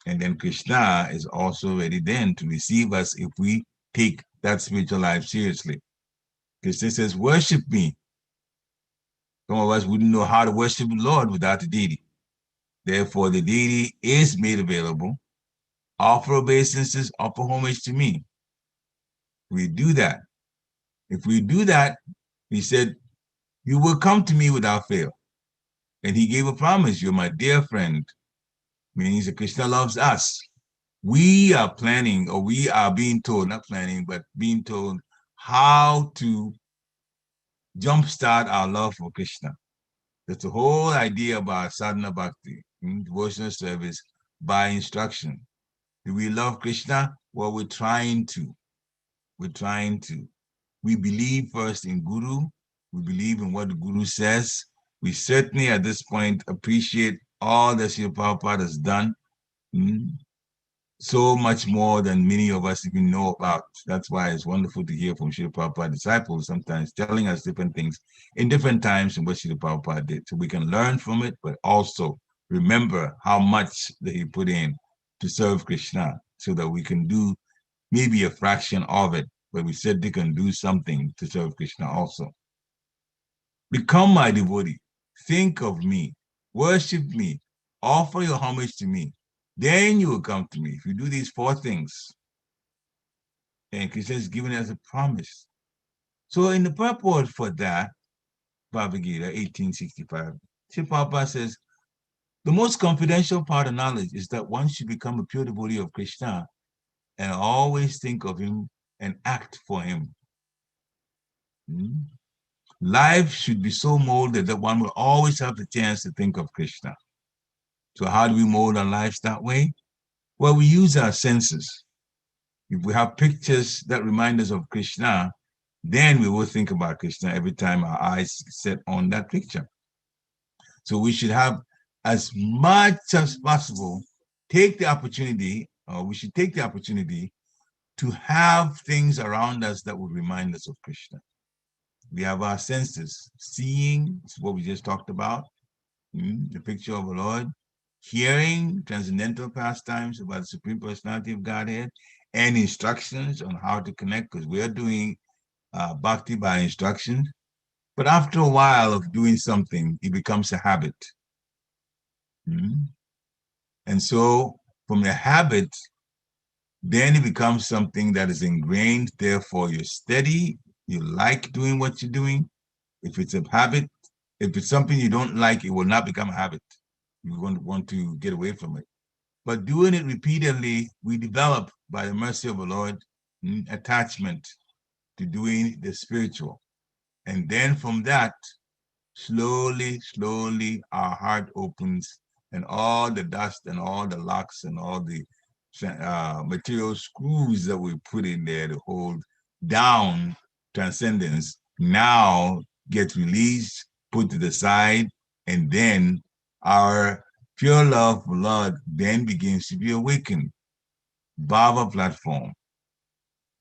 And then Krishna is also ready then to receive us if we take that spiritual life seriously. Krishna says, worship me. Some of us wouldn't know how to worship the Lord without the deity. Therefore, the deity is made available. Offer obeisances, offer homage to me. We do that. If we do that, he said, you will come to me without fail. And he gave a promise, you're my dear friend. Means that Krishna loves us. We are planning, or we are being told, not planning, but being told how to jumpstart our love for Krishna. That's the whole idea about sadhana bhakti, devotional service by instruction. Do we love Krishna? Well, we're trying to. We're trying to. We believe first in Guru. We believe in what the Guru says. We certainly at this point appreciate all that Srila Prabhupada has done. So much more than many of us even know about. That's why it's wonderful to hear from Srila Prabhupada disciples sometimes telling us different things in different times from what Srila Prabhupada did. So we can learn from it, but also remember how much that he put in to serve Krishna so that we can do maybe a fraction of it, but we said they can do something to serve Krishna also. Become my devotee. Think of me. Worship me. Offer your homage to me. Then you will come to me. If you do these four things, and Krishna is giving us a promise. So in the purport for that, Bhagavad Gita 1865, Srila Prabhupada says, the most confidential part of knowledge is that one should become a pure devotee of Krishna and always think of him and act for him. Life should be so molded that one will always have the chance to think of Krishna. So how do we mold our lives that way? Well, we use our senses. If we have pictures that remind us of Krishna, then we will think about Krishna every time our eyes set on that picture. So we should have, as much as possible, take the opportunity, or we should take the opportunity to have things around us that would remind us of Krishna. We have our senses. Seeing is what we just talked about, the picture of the Lord. Hearing transcendental pastimes about the Supreme Personality of Godhead, and instructions on how to connect, because we are doing bhakti by instructions. But after a while of doing something, it becomes a habit. And so from the habit, then it becomes something that is ingrained. Therefore, you're steady. You like doing what you're doing. If it's a habit, if it's something you don't like, it will not become a habit. You want to get away from it. But doing it repeatedly, we develop, by the mercy of the Lord, attachment to doing the spiritual. And then from that, slowly, our heart opens, and all the dust and all the locks and all the material screws that we put in there to hold down transcendence now get released, put to the side, and then our pure love for Lord then begins to be awakened. Bhava platform.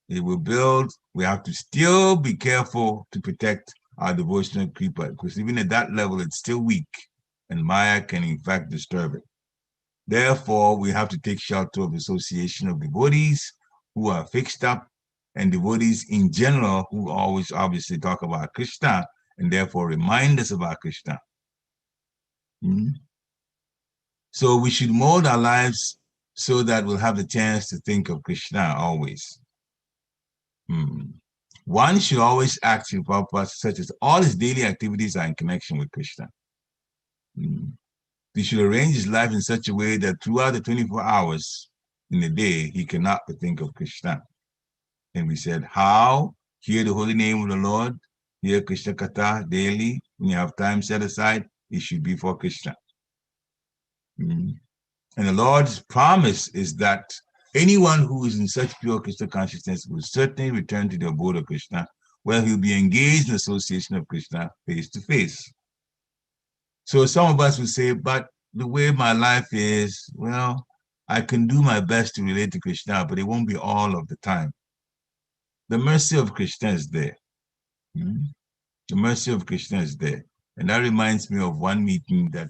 It will build. We have to still be careful to protect our devotional creeper, because even at that level, it's still weak, and Maya can in fact disturb it. Therefore, we have to take shelter of association of devotees who are fixed up, and devotees in general who always obviously talk about Krishna, and therefore remind us about Krishna. So we should mold our lives so that we'll have the chance to think of Krishna always. One should always act in purpose, such as all his daily activities are in connection with Krishna. He should arrange his life in such a way that throughout the 24 hours in the day, he cannot but think of Krishna. And we said, how? Hear the holy name of the Lord, hear Krishna Katha daily. When you have time set aside, it should be for Krishna. And the Lord's promise is that anyone who is in such pure Krishna consciousness will certainly return to the abode of Krishna, where he'll be engaged in association of Krishna face to face. So some of us will say, but the way my life is, well, I can do my best to relate to Krishna, but it won't be all of the time. The mercy of Krishna is there. The mercy of Krishna is there. And that reminds me of one meeting that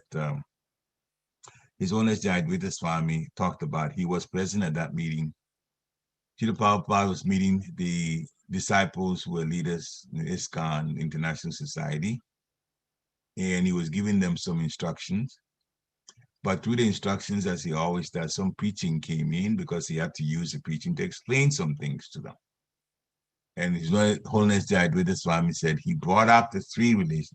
His Holiness Advaita Swami talked about. He was present at that meeting. Srila Prabhupada was meeting the disciples who were leaders in the ISKCON International Society, and he was giving them some instructions. But through the instructions, as he always does, some preaching came in because he had to use the preaching to explain some things to them. And His Holiness Advaita Swami said he brought up the three ways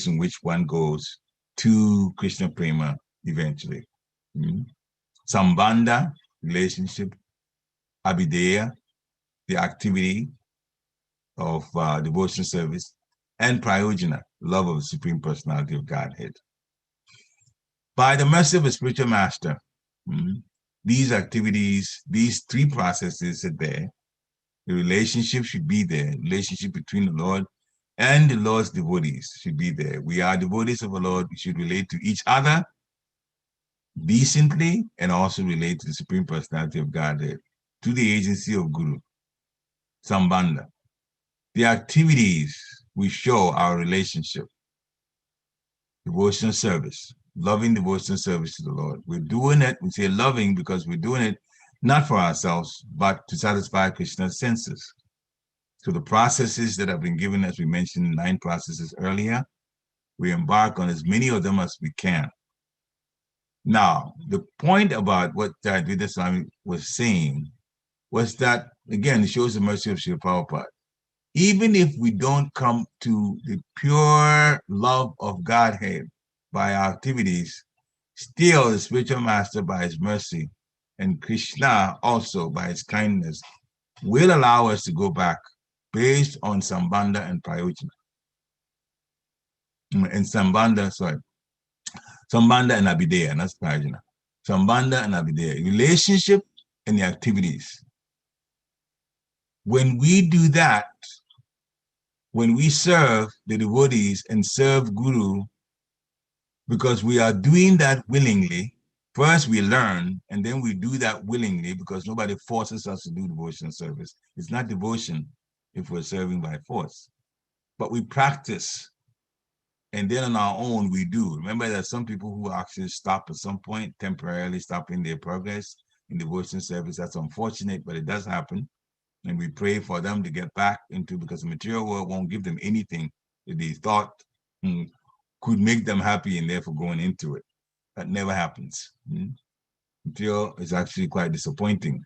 in which one goes to Krishna Prema eventually. Sambandha, relationship; Abhideya, the activity of devotional service; and Prayojana, love of the Supreme Personality of Godhead. By the mercy of a spiritual master, these activities, these three processes are there. The relationship should be there. Relationship between the Lord and the Lord's devotees should be there. We are devotees of the Lord. We should relate to each other decently and also relate to the Supreme Personality of Godhead through the agency of Guru. Sambandha. The activities we show our relationship. Devotional service. Loving devotional service to the Lord. We're doing it, we say loving because we're doing it not for ourselves, but to satisfy Krishna's senses. So the processes that have been given, as we mentioned, 9 processes earlier, we embark on as many of them as we can. Now, the point about what Advaita Swami was saying was that, again, it shows the mercy of Srila Prabhupada. Even if we don't come to the pure love of Godhead by our activities, still the spiritual master, by his mercy, and Krishna also by his kindness, will allow us to go back based on Sambandha and Prayojana. And Sambandha and Abhideya, that's Prayojana. Sambandha and Abhidheya, relationship and the activities. When we do that, when we serve the devotees and serve Guru, because we are doing that willingly, first we learn, and then we do that willingly because nobody forces us to do devotion service. It's not devotion if we're serving by force, but we practice. And then on our own, we do. Remember that some people who actually stop at some point, temporarily stopping their progress in devotion service. That's unfortunate, but it does happen. And we pray for them to get back into, because the material world won't give them anything that they thought could make them happy and therefore going into it. That never happens. Material is actually quite disappointing.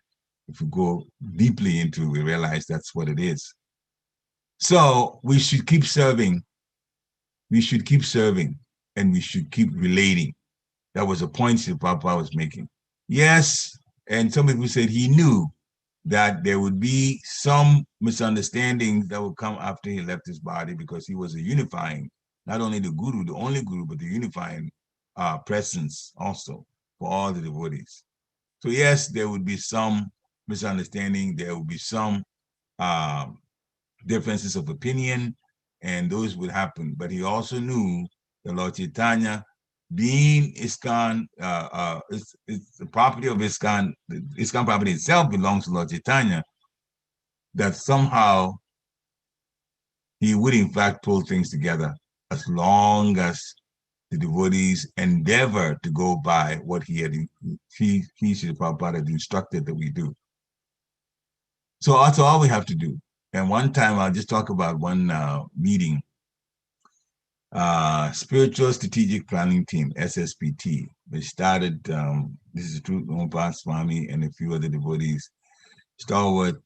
If we go deeply into it, we realize that's what it is. So we should keep serving. We should keep serving, and we should keep relating. That was a point that Papa was making. Yes, and some people said he knew that there would be some misunderstandings that would come after he left his body, because he was a unifying, not only the Guru, the only Guru, but the unifying presence also for all the devotees. So yes, there would be some misunderstanding. There would be some differences of opinion, and those would happen. But he also knew that Lord Chaitanya, being ISKCON, it's the property of ISKCON, the ISKCON property itself belongs to Lord Chaitanya, that somehow he would in fact pull things together as long as the devotees endeavor to go by what he Srila Prabhupada had instructed that we do. So that's all we have to do. And one time, I'll just talk about one meeting, Spiritual Strategic Planning Team, SSPT, which started, this is through Ompa Swami and a few other devotees, stalwart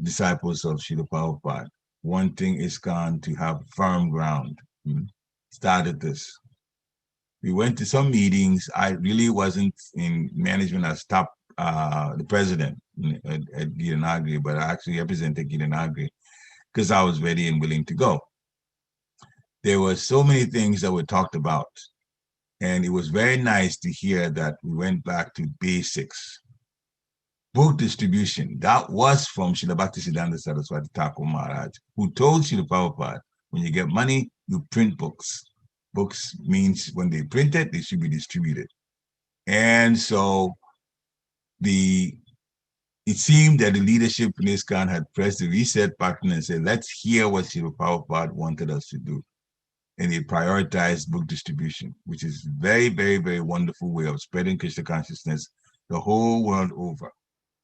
disciples of Srila Prabhupada, wanting ISKCON to have firm ground. Started this. We went to some meetings. I really wasn't in management. I stopped the president at Gitanagri, but I actually represented Gitanagri because I was ready and willing to go. There were so many things that were talked about, and it was very nice to hear that we went back to basics. Book distribution, that was from Srila Bhaktisiddhanta Saraswati Thakur Maharaj, who told Srila Prabhupada, when you get money, you print books. Books means when they print it, they should be distributed. And so it seemed that the leadership in ISKCON had pressed the reset button and said, let's hear what Srila Prabhupada wanted us to do. And they prioritized book distribution, which is a very, very, very wonderful way of spreading Krishna consciousness the whole world over.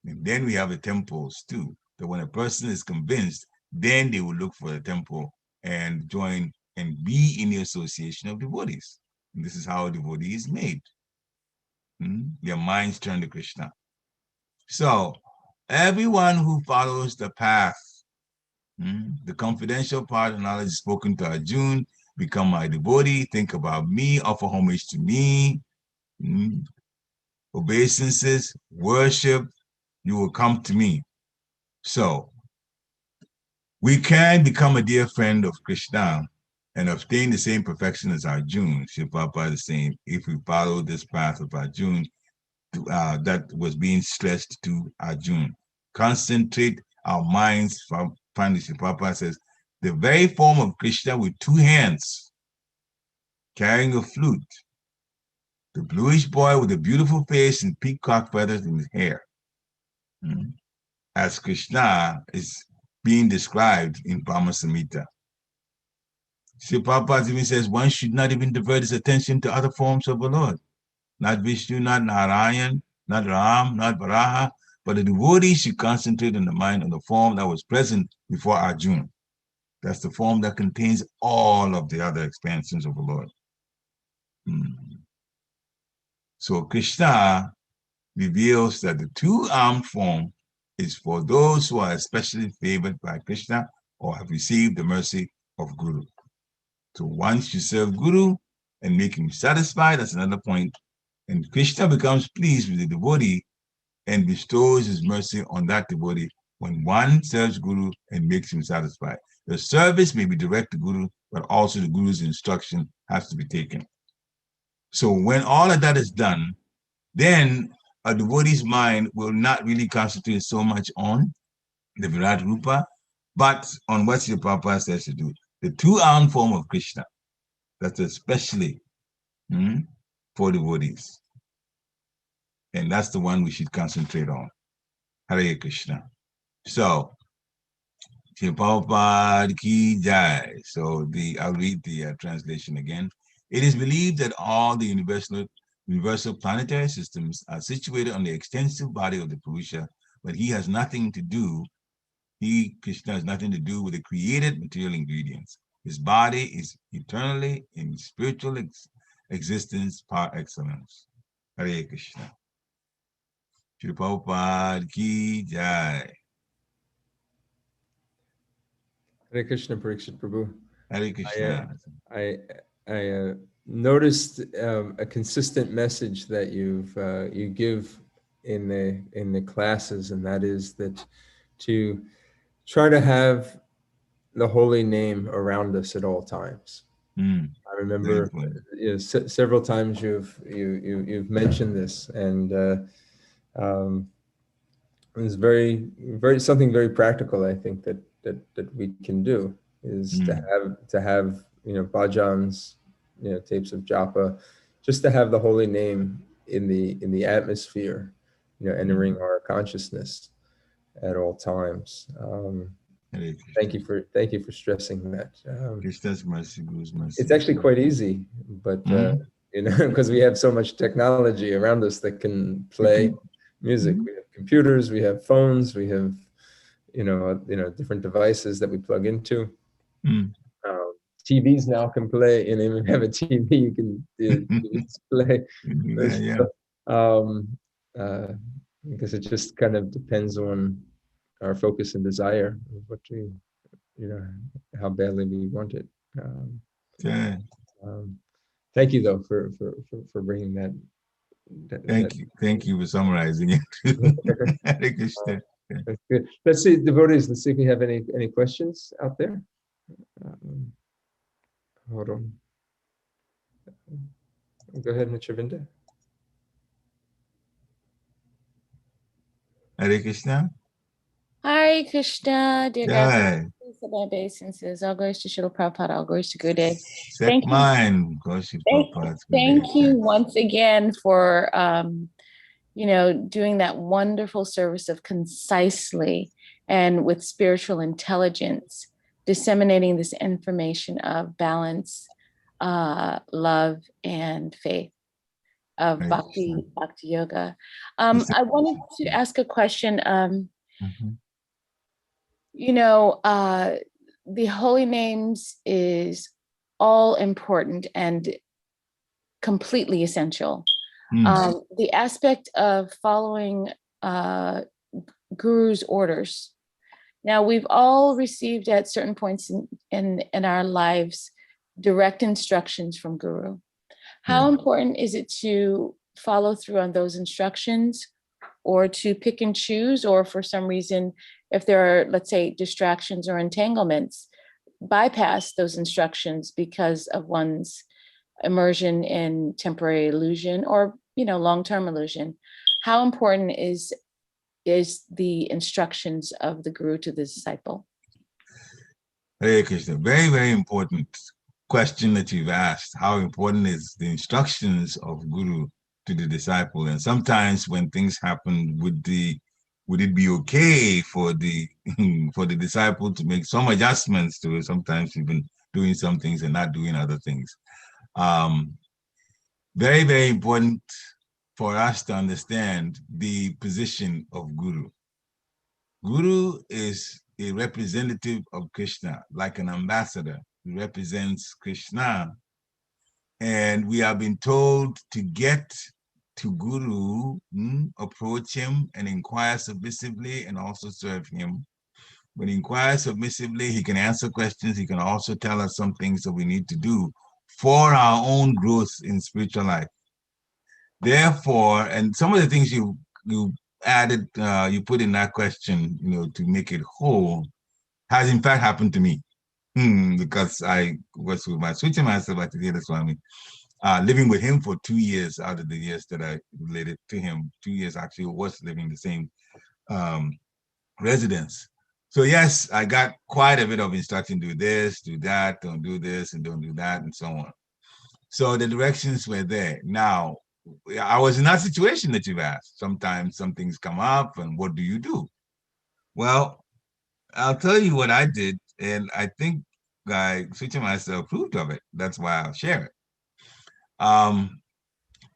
And then we have the temples too, that when a person is convinced, then they will look for the temple and join and be in the association of devotees. And this is how a devotee is made. Their minds turn to Krishna. So everyone who follows the path, the confidential part of knowledge spoken to Arjuna, become my devotee, think about me, offer homage to me, obeisances, worship, you will come to me. So we can become a dear friend of Krishna and obtain the same perfection as Arjuna. Srila Prabhupada is saying, if we follow this path of Arjuna, that was being stressed to Arjuna. Concentrate our minds from, finally, Srila Prabhupada says, the very form of Krishna with two hands, carrying a flute, the bluish boy with a beautiful face and peacock feathers in his hair, as Krishna is being described in Brahma Samhita. Srila Prabhupada even says one should not even divert his attention to other forms of the Lord. Not Vishnu, not Narayan, not Ram, not Varaha, but the devotee should concentrate in the mind on the form that was present before Arjuna. That's the form that contains all of the other expansions of the Lord. So Krishna reveals that the two-armed form is for those who are especially favored by Krishna or have received the mercy of Guru. So once you serve Guru and make him satisfied, that's another point. And Krishna becomes pleased with the devotee and bestows his mercy on that devotee when one serves Guru and makes him satisfied. The service may be direct to Guru, but also the Guru's instruction has to be taken. So when all of that is done, then a devotee's mind will not really concentrate so much on the Virat Rupa, but on what Srila Prabhupada says to do. The two-armed form of Krishna, that's especially for devotees. And that's the one we should concentrate on. Hare Krishna. So, Srila Prabhupada ki jai. So I'll read the translation again. It is believed that all the universal planetary systems are situated on the extensive body of the Purusha, but he, Krishna, has nothing to do with the created material ingredients. His body is eternally in spiritual existence par excellence. Hare Krishna. Srila Prabhupada ki jai. Hare Krishna, Parikshit Prabhu. Hare Krishna. I noticed a consistent message that you give in the classes, and that is that to try to have the holy name around us at all times. I remember several times you've mentioned this, and it's very something very practical. I think that we can do is to have bhajans, tapes of japa, just to have the holy name in the atmosphere, entering our consciousness at all times. Thank you for stressing that. It's actually quite easy, but because we have so much technology around us that can play music. We have computers, we have phones, we have different devices that we plug into. TVs now can play, and even have a TV you can display. Because it just kind of depends on our focus and desire of what we, how badly we want it. Thank you though for bringing that. Thank you for summarizing it. That's good. Let's see, devotees. Let's see if we have any questions out there. Hold on. Go ahead, Mitravinda. Hare Krishna. Hare Krishna, dear God. My obeisances. All glories to Srila Prabhupada, all glories to Gurudev. Thank you once again for doing that wonderful service of concisely and with spiritual intelligence, disseminating this information of balance, love, and faith of bhakti yoga. I wanted to ask a question. The holy names is all important and completely essential. The aspect of following Guru's orders. Now, we've all received at certain points in our lives direct instructions from Guru. How important is it to follow through on those instructions, or to pick and choose, or for some reason, if there are, let's say, distractions or entanglements, bypass those instructions because of one's immersion in temporary illusion or long-term illusion? How important is the instructions of the Guru to the disciple? Hare Krishna. Very, very important question that you've asked. How important is the instructions of Guru to the disciple? And sometimes when things happen, would it be okay for the disciple to make some adjustments to it, sometimes even doing some things and not doing other things? Very, very important for us to understand the position of Guru. Guru is a representative of Krishna, like an ambassador. He represents Krishna. And we have been told to get to Guru, approach him and inquire submissively and also serve him. When he inquires submissively, he can answer questions. He can also tell us some things that we need to do for our own growth in spiritual life. Therefore, and some of the things you added, you put in that question, to make it whole, has in fact happened to me. Because I was with my Switching Master, Swami, living with him for 2 years out of the years that I related to him. 2 years actually was living the same residence. So yes, I got quite a bit of instruction: do this, do that, don't do this, and don't do that, and so on. So the directions were there. Now, I was in that situation that you've asked. Sometimes some things come up, and what do you do? Well, I'll tell you what I did, and I think switching myself approved of it. That's why I'll share it.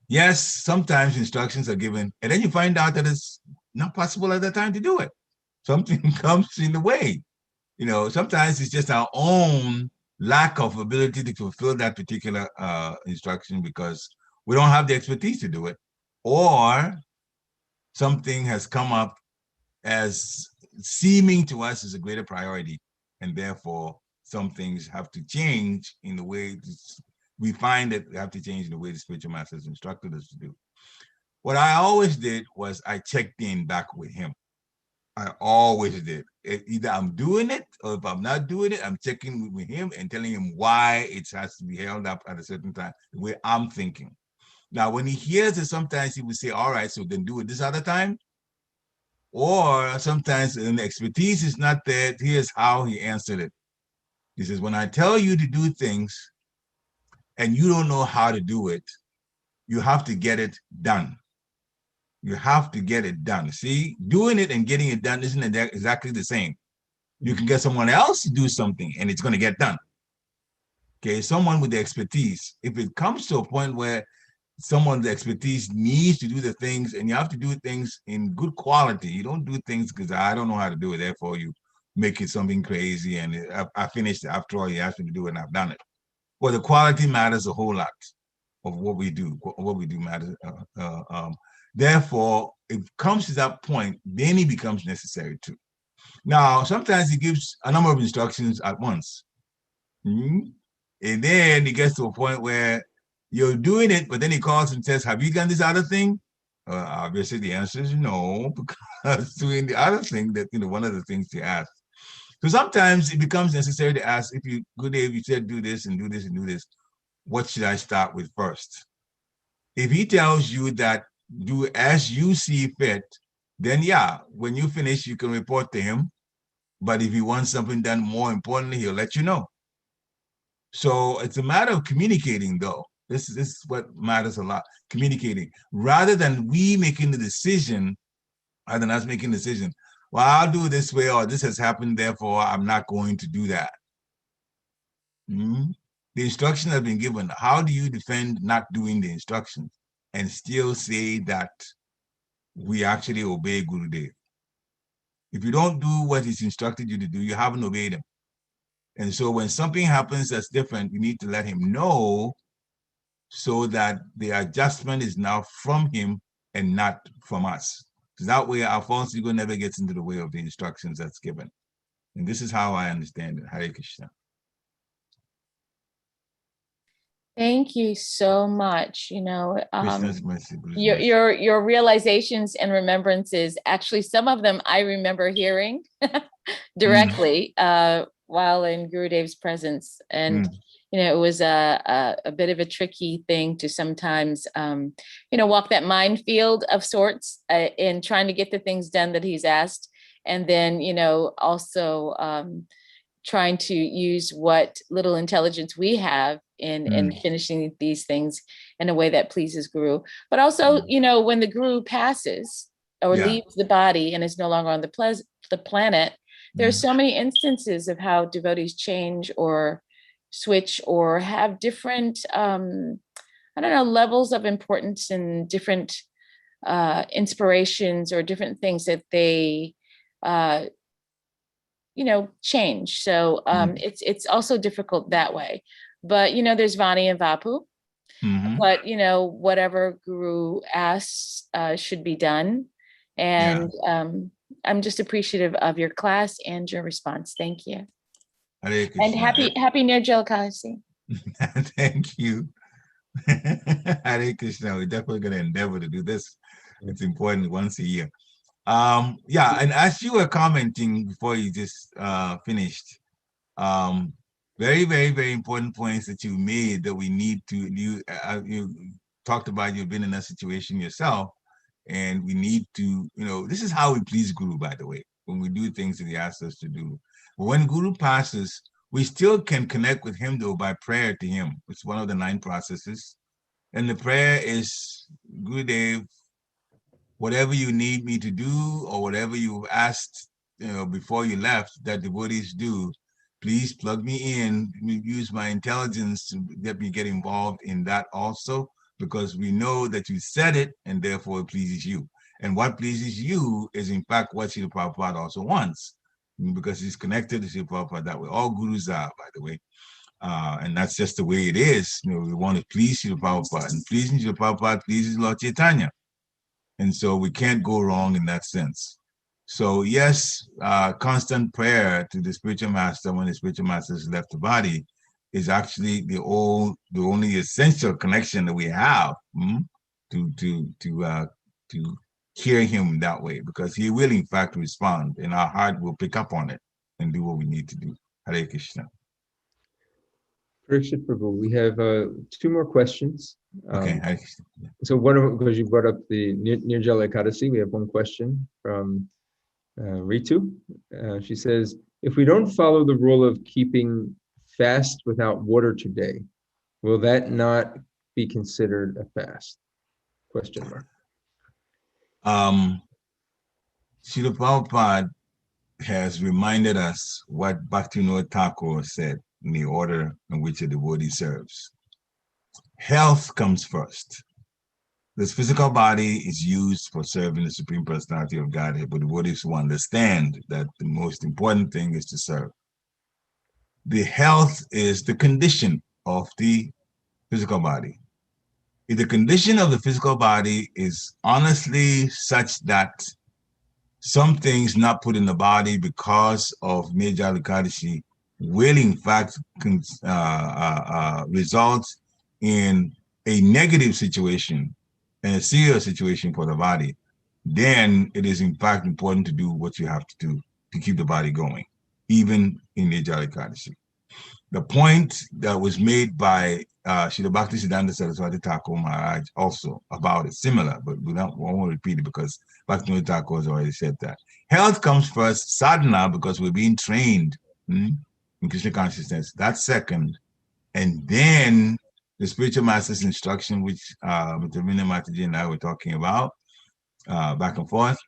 Yes, sometimes instructions are given, and then you find out that it's not possible at the time to do it. Something comes in the way. Sometimes it's just our own lack of ability to fulfill that particular instruction because we don't have the expertise to do it, or something has come up as seeming to us as a greater priority, and therefore some things have to change in the way we find that we have to change in the way the spiritual masters instructed us to do. What I always did was I checked in back with him. I always did. Either I'm doing it, or if I'm not doing it, I'm checking with him and telling him why it has to be held up at a certain time, the way I'm thinking. Now, when he hears it, sometimes he would say, all right, so then do it this other time. Or sometimes when the expertise is not there, here's how he answered it. He says, when I tell you to do things and you don't know how to do it, you have to get it done. You have to get it done. See, doing it and getting it done isn't exactly the same. You can get someone else to do something and it's going to get done. Okay, someone with the expertise. If it comes to a point where someone with expertise needs to do the things and you have to do things in good quality, you don't do things because I don't know how to do it, therefore you make it something crazy and I finished it after all you asked me to do it and I've done it. Well, the quality matters a whole lot of what we do. What we do matters. Therefore, if it comes to that point, then it becomes necessary too. Now, sometimes he gives a number of instructions at once. And then he gets to a point where you're doing it, but then he calls and says, have you done this other thing? Obviously, the answer is no, because doing the other thing, that one of the things to ask. So sometimes it becomes necessary to ask, if you said do this and do this and do this, what should I start with first? If he tells you that do as you see fit, then yeah, when you finish, you can report to him. But if he wants something done more importantly, he'll let you know. So it's a matter of communicating, though. This is what matters a lot, communicating. Rather than we making the decision, rather than us making the decision, well, I'll do it this way, or this has happened, therefore I'm not going to do that. The instruction has been given. How do you defend not doing the instructions and still say that we actually obey Gurudev? If you don't do what he's instructed you to do, you haven't obeyed him. And so when something happens that's different, you need to let him know so that the adjustment is now from him and not from us. So that way our false ego never gets into the way of the instructions that's given. And this is how I understand it. Hare Krishna. Thank you so much. Krishna's mercy. Your realizations and remembrances, actually, some of them I remember hearing directly while in Gurudev's presence. And, it was a bit of a tricky thing to sometimes, walk that minefield of sorts in trying to get the things done that he's asked. And then, also trying to use what little intelligence we have in finishing these things in a way that pleases Guru. But also, when the Guru passes or leaves the body and is no longer on the planet, there's so many instances of how devotees change or switch or have different, levels of importance and different inspirations or different things that they change. So it's also difficult that way. But there's Vani and Vapu. But whatever Guru asks should be done. And I'm just appreciative of your class and your response. Thank you. And happy Nirjala Ekadasi. Thank you. Hare Krishna. We're definitely going to endeavor to do this. It's important once a year. And as you were commenting before you just finished, Very, very, very important points that you made that we need to, you talked about you've been in that situation yourself, and we need to, this is how we please Guru, by the way, when we do things that he asks us to do. But when Guru passes, we still can connect with him though by prayer to him. It's one of the 9 processes. And the prayer is, Gurudev, whatever you need me to do or whatever you've asked before you left that devotees do, please plug me in, use my intelligence to let me get involved in that also, because we know that you said it and therefore it pleases you. And what pleases you is in fact what Srila Prabhupada also wants, because he's connected to Srila Prabhupada that way. All gurus are, by the way. And that's just the way it is. We want to please Srila Prabhupada, and pleasing Srila Prabhupada pleases Lord Chaitanya. And so we can't go wrong in that sense. So yes, constant prayer to the spiritual master when the spiritual master has left the body is actually the only essential connection that we have to hear him that way, because he will in fact respond, and our heart will pick up on it and do what we need to do. Hare Krishna. Parikshit Prabhu, we have 2 more questions. Okay. So one of them, because you brought up the Nirjala Ekadasi, we have one question from Ritu. She says, if we don't follow the rule of keeping fast without water today, will that not be considered a fast? Question mark. Srila Prabhupada has reminded us what Bhaktivinoda Thakur said in the order in which a devotee serves. Health comes first. This physical body is used for serving the Supreme Personality of Godhead, but devotees who understand that the most important thing is to serve. The health is the condition of the physical body. If the condition of the physical body is honestly such that some things not put in the body because of Nirjala Ekadasi will in fact result in a negative situation and a serious situation for the body, then it is in fact important to do what you have to do to keep the body going, even in Nirjala Ekadasi. The point that was made by Srila Bhaktisiddhanta Saraswati Thakur Maharaj also about it, similar, but we won't repeat it because Bhaktivinoda Thakur has already said that. Health comes first, sadhana, because we're being trained in Krishna consciousness. That's second. And then the spiritual master's instruction, which Mr. Vinay Mataji and I were talking about back and forth,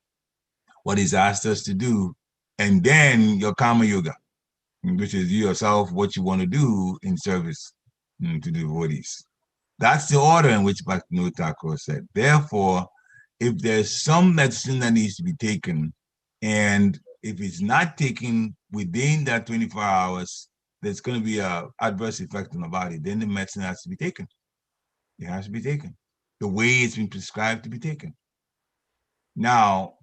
what he's asked us to do, and then your Karma Yoga, which is you yourself, what you want to do in service to the devotees. That's the order in which Bhaktivinoda Thakur said. Therefore, if there's some medicine that needs to be taken, and if it's not taken within that 24 hours, there's going to be an adverse effect on the body, then the medicine has to be taken. It has to be taken the way it's been prescribed to be taken. Now,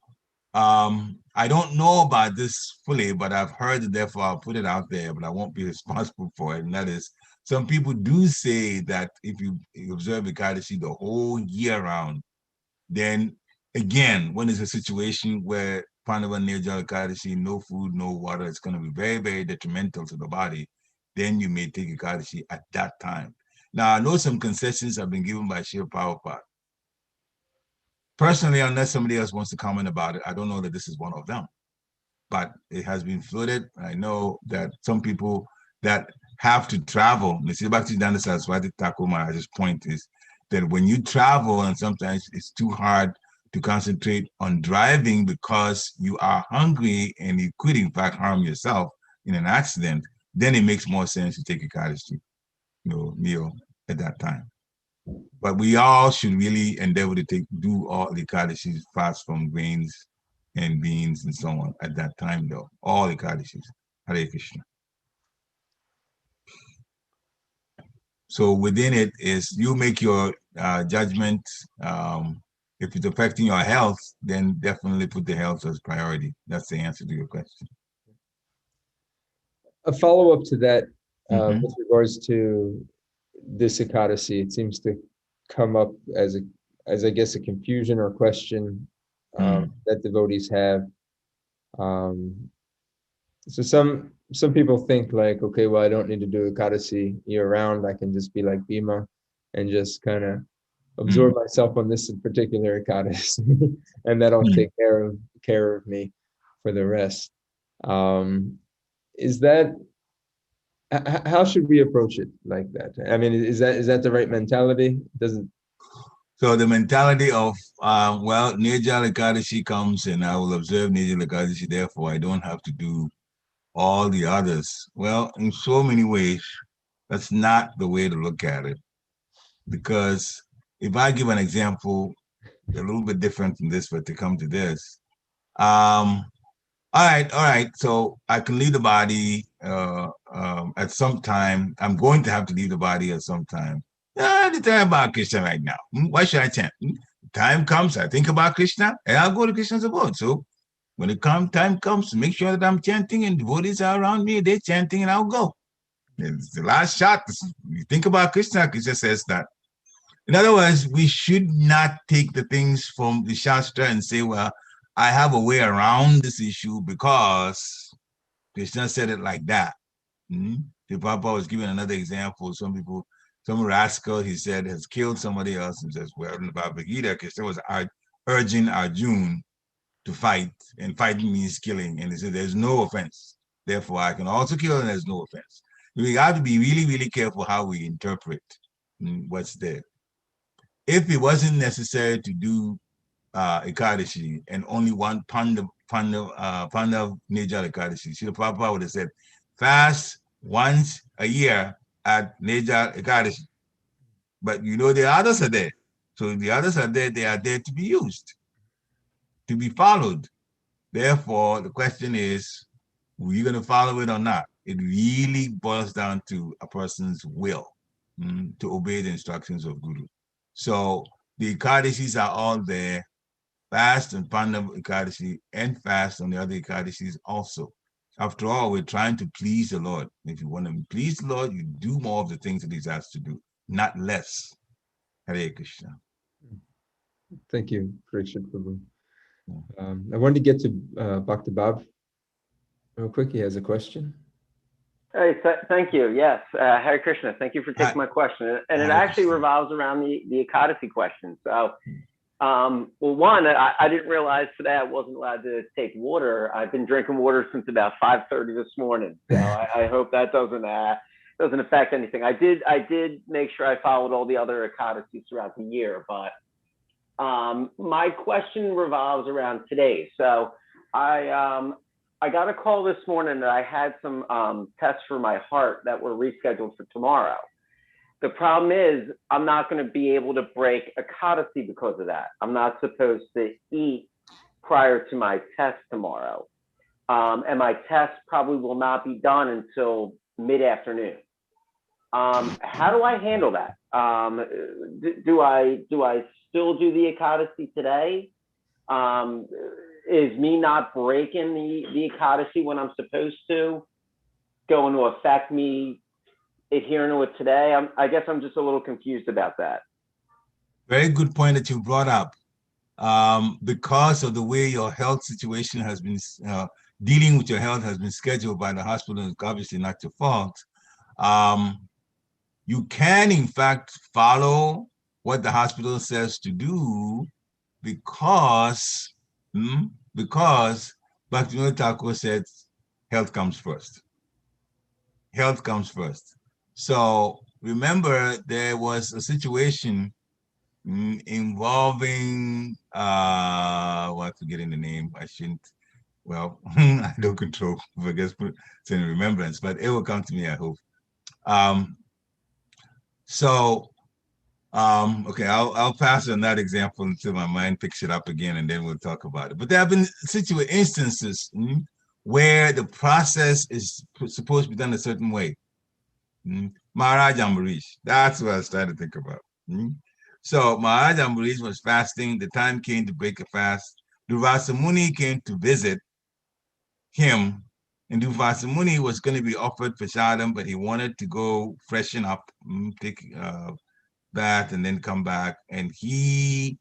I don't know about this fully, but I've heard it, therefore I'll put it out there, but I won't be responsible for it. And that is, some people do say that if you observe Ekadasi the whole year round, then again, when there's a situation where Pandava Nirjala Ekadasi, no food, no water, it's going to be very, very detrimental to the body, then you may take Ekadasi at that time. Now, I know some concessions have been given by Srila Prabhupada. Personally, unless somebody else wants to comment about it, I don't know that this is one of them, but it has been floated. I know that some people that have to travel, Mr. Bhaktisiddhanta Saraswati Thakur Maharaj's point is that when you travel, and sometimes it's too hard to concentrate on driving because you are hungry and you could in fact harm yourself in an accident, then it makes more sense to take Ekadasi, meal at that time. But we all should really endeavor to do all the Ekadashis fast from grains and beans and so on at that time, though. All Ekadashis. Hare Krishna. So within it is you make your judgment. If it's affecting your health, then definitely put the health as priority. That's the answer to your question. A follow-up to that, with regards to this Ekadasi, it seems to come up as I guess a confusion or question that devotees have. So some some people think like, okay, well, I don't need to do Ekadasi year round. I can just be like Bhima and just kind of absorb myself on this particular Ekadasi, and that'll take care of me for the rest. Is that, how should we approach it like that? I mean, is that the right mentality? Doesn't. So the mentality of, well, Nirjala Ekadashi comes and I will observe Nirjala Ekadashi, therefore I don't have to do all the others. Well, in so many ways, that's not the way to look at it. Because if I give an example, a little bit different from this, but to come to this. All right. So I can leave the body at some time. I'm going to have to leave the body at some time. The time about Krishna right now. Why should I chant? Time comes, I think about Krishna, and I'll go to Krishna's abode. So when time comes, to make sure that I'm chanting and devotees are around me, they're chanting, and I'll go. It's the last shot. You think about Krishna, Krishna says that. In other words, we should not take the things from the Shastra and say, well, I have a way around this issue because Krishna said it like that. The Papa was giving another example. Some rascal, he said, has killed somebody else and says, well, in the Bhagavad Gita, Krishna was urging Arjuna to fight, and fighting means killing. And he said, there's no offense. Therefore, I can also kill and there's no offense. We have to be really, really careful how we interpret what's there. If it wasn't necessary to do Ekadashi and only one Pandav Nirjala Ekadashi, Srila Prabhupada would have said, fast once a year at Nirjala Ekadashi. But you know the others are there. So the others are there, they are there to be used, to be followed. Therefore, the question is, were you going to follow it or not? It really boils down to a person's will to obey the instructions of Guru. So the Ekadashis are all there, fast and Pandav Ekadashi, and fast on the other Ekadashis also. After all, we're trying to please the Lord. If you want to please the Lord, you do more of the things that he's asked to do, not less. Hare Krishna. Thank you, Parikshit Prabhu. I wanted to get to Bhakta Bab real quick. He has a question. Hey, thank you. Yes, Hare Krishna. Thank you for taking my question. And it actually revolves around the Ekadasi question. So, well, one, I didn't realize today I wasn't allowed to take water. I've been drinking water since about 5:30 this morning. So I hope that doesn't affect anything. I did make sure I followed all the other Ekadasis throughout the year, but my question revolves around today. So I got a call this morning that I had some tests for my heart that were rescheduled for tomorrow. The problem is I'm not going to be able to break Ekadasi because of that. I'm not supposed to eat prior to my test tomorrow. And my test probably will not be done until mid-afternoon. How do I handle that? Do I still do the Ekadasi today? Is me not breaking the Ekadasi when I'm supposed to going to affect me adhering to it today? I guess I'm just a little confused about that. Very good point that you brought up. Because of the way your health situation has been, dealing with your health has been scheduled by the hospital, it's obviously not your fault. You can, in fact, follow what the hospital says to do because Bhaktivinoda Thakur said health comes first. Health comes first. So remember, there was a situation involving, I'm forgetting the name. I shouldn't, well, I don't control, I guess, it's in remembrance, but it will come to me, I hope. Okay, I'll pass on that example until my mind picks it up again, and then we'll talk about it. But there have been instances where the process is supposed to be done a certain way. Maharaj Ambarish, that's what I was trying to think about. So Maharaj Ambarish was fasting. The time came to break a fast. Durvasa Muni came to visit him, and Durvasa Muni was going to be offered prasadam, but he wanted to go freshen up, take bath, and then come back. And he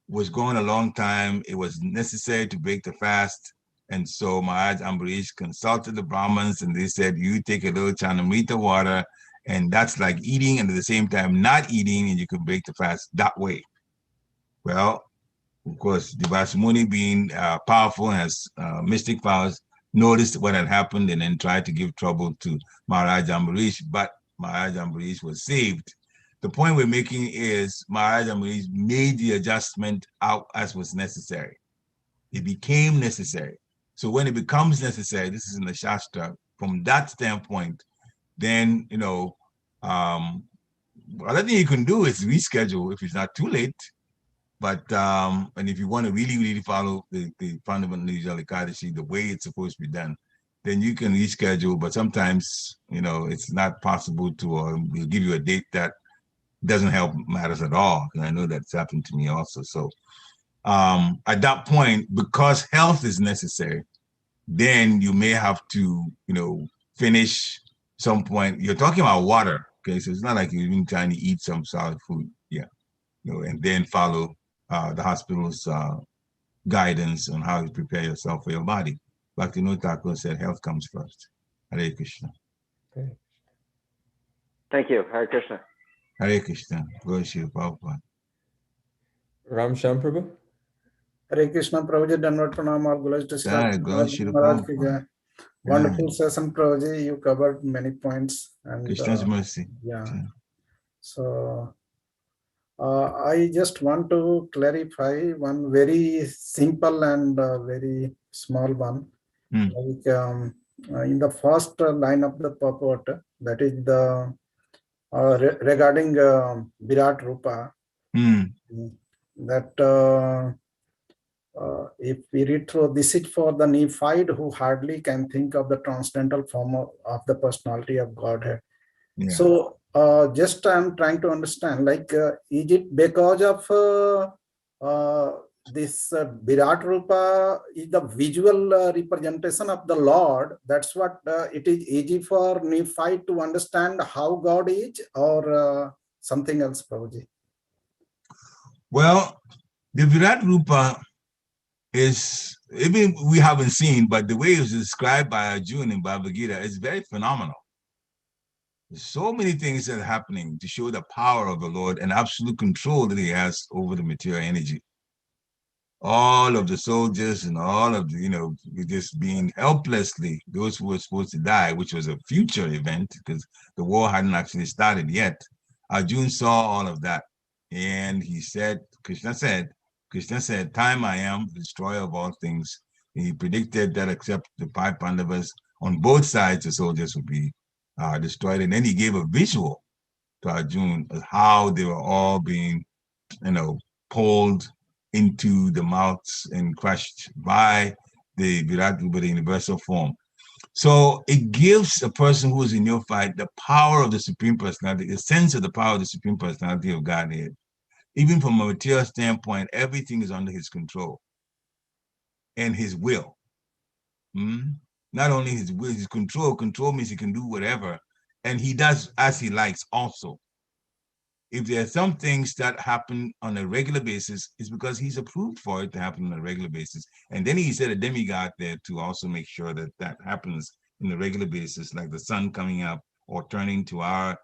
was going a long time. It was necessary to break the fast. And so Maharaj Ambarish consulted the Brahmins, and they said, you take a little Chanamrita water, and that's like eating, and at the same time not eating, and you can break the fast that way. Well, of course, Devasmuni, being powerful and has mystic powers, noticed what had happened and then tried to give trouble to Maharaj Ambarish, but Maharaj Ambarish was saved. The point we're making is Maharaj Ambarish made the adjustment out as was necessary. It became necessary. So when it becomes necessary, this is in the Shastra, from that standpoint, then, other thing you can do is reschedule if it's not too late. But, and if you want to really, really follow the fundamental Ekadashi, the way it's supposed to be done, then you can reschedule. But sometimes, it's not possible to, or we'll give you a date that doesn't help matters at all. And I know that's happened to me also. So at that point, because health is necessary, then you may have to, finish some point. You're talking about water, okay? So it's not like you're even trying to eat some solid food, yeah, and then follow the hospital's guidance on how to prepare yourself for your body. Bhaktivinoda Thakur said, health comes first. Hare Krishna. Okay. Thank you. Hare Krishna. Hare Krishna. Go Shiva Prabhupada. Ram Sham Prabhu. Hare Krishna, Prabhuji, Danvat Pranam, all glories to Maharaj ki jai. Wonderful session, Prabhuji. You covered many points. And Krishna's mercy. Yeah. So I just want to clarify one very simple and very small one. Like in the first line of the purport, that is the regarding Virat Rupa, that if we read through, this is for the neophyte who hardly can think of the transcendental form of the personality of Godhead. Yeah. So just I'm trying to understand, like, is it because of this Virat Rupa is the visual representation of the Lord? That's what it is easy for neophyte to understand how God is, or something else, Prabhuji? Well, the Virat Rupa is, even we haven't seen, but the way it was described by Arjuna in Bhagavad Gita is very phenomenal. There's so many things that are happening to show the power of the Lord and absolute control that he has over the material energy. All of the soldiers and all of the, just being helplessly, those who were supposed to die, which was a future event because the war hadn't actually started yet. Arjuna saw all of that. And he said, Krishna said, time I am, the destroyer of all things. And he predicted that except the 5 Pandavas on both sides, the soldiers would be destroyed. And then he gave a visual to Arjuna of how they were all being, pulled into the mouths and crushed by the Virat Rupa, the universal form. So it gives a person who is in your fight the power of the Supreme Personality, the sense of the power of the Supreme Personality of Godhead. Even from a material standpoint, everything is under his control and his will. Not only his will, his control. Control means he can do whatever, and he does as he likes also. If there are some things that happen on a regular basis, it's because he's approved for it to happen on a regular basis. And then he said a demigod there to also make sure that that happens on a regular basis, like the sun coming up or turning to our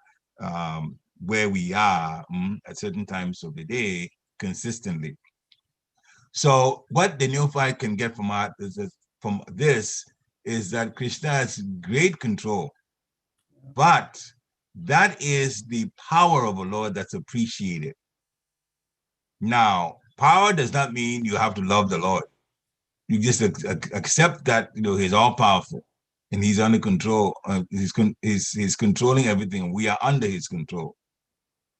where we are at certain times of the day consistently. So what the neophyte can get from this is that Krishna has great control, but that is the power of a Lord that's appreciated. Now, power does not mean you have to love the Lord. You just accept that he's all powerful and he's under control. He's controlling everything. We are under his control.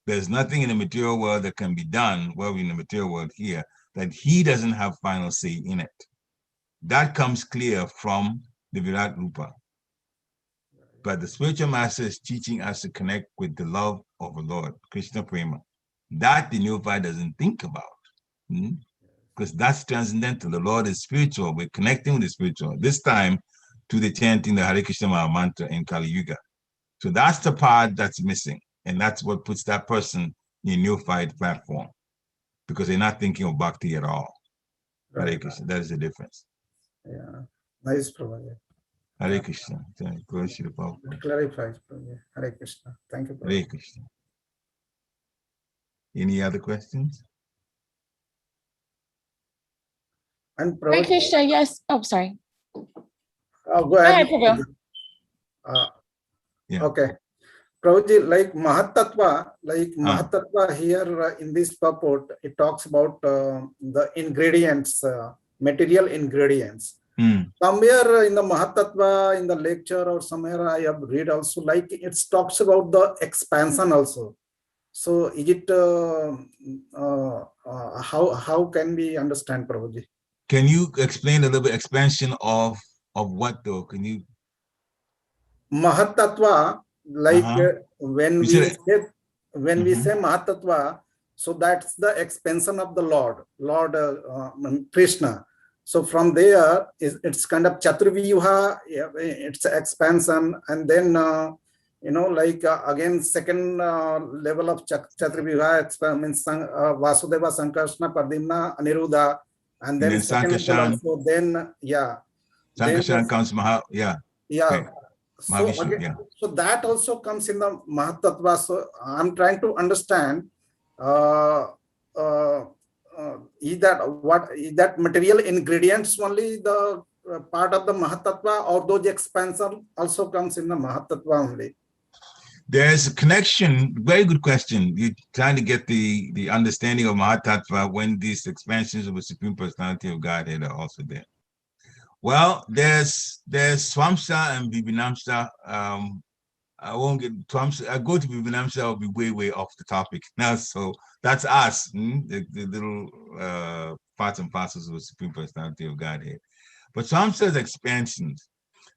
There's nothing in the material world that can be done, well, in the material world here, that he doesn't have final say in it. That comes clear from the Virat Rupa. But the spiritual master is teaching us to connect with the love of the Lord, Krishna Prema. That the neophyte doesn't think about, because that's transcendental. The Lord is spiritual. We're connecting with the spiritual. This time to the chanting the Hare Krishna Maha Mantra in Kali Yuga. So that's the part that's missing. And that's what puts that person in a neophyte platform, because they're not thinking of bhakti at all. Right. Hare Krishna, that is the difference. Yeah. Nice, Prabhu. Hare Krishna. It clarifies, Prabhu. Hare Krishna. Thank you, Prabhu. Hare Krishna. Any other questions? And Hare Prabhu, Krishna, yes. Oh, sorry. go ahead. Prabhu. Yeah. Okay. Prabhuji, like Mahatattva here in this purport, it talks about the ingredients, material ingredients. Somewhere in the Mahatattva, in the lecture or somewhere I have read also, like it talks about the expansion also. So is it, how can we understand, Prabhuji? Can you explain a little bit expansion of what though? Can you? Mahatattva, like when we say Mahatattva, so that's the expansion of the Lord Krishna. So from there, it's kind of Chaturvyuha, it's expansion, and then like again second level of Chaturvyuha means Vasudeva, Sankarsana, Pardimna, Aniruddha, and then second level also. Then Sankarsana comes right. So, again, so that also comes in the Mahatattva. So I'm trying to understand is that material ingredients only the part of the Mahatattva, or those expansion also comes in the Mahatattva only? There's a connection. Very good question. You're trying to get the understanding of Mahatattva when these expansions of the Supreme Personality of Godhead are also there. Well, there's Swamsa and Vibhinamsa. I won't get Swamsa. I go to Vibhinamsa, I'll be way off the topic now. So that's us, the little parts and parcels of the Supreme Personality of Godhead. But Swamsa's expansions.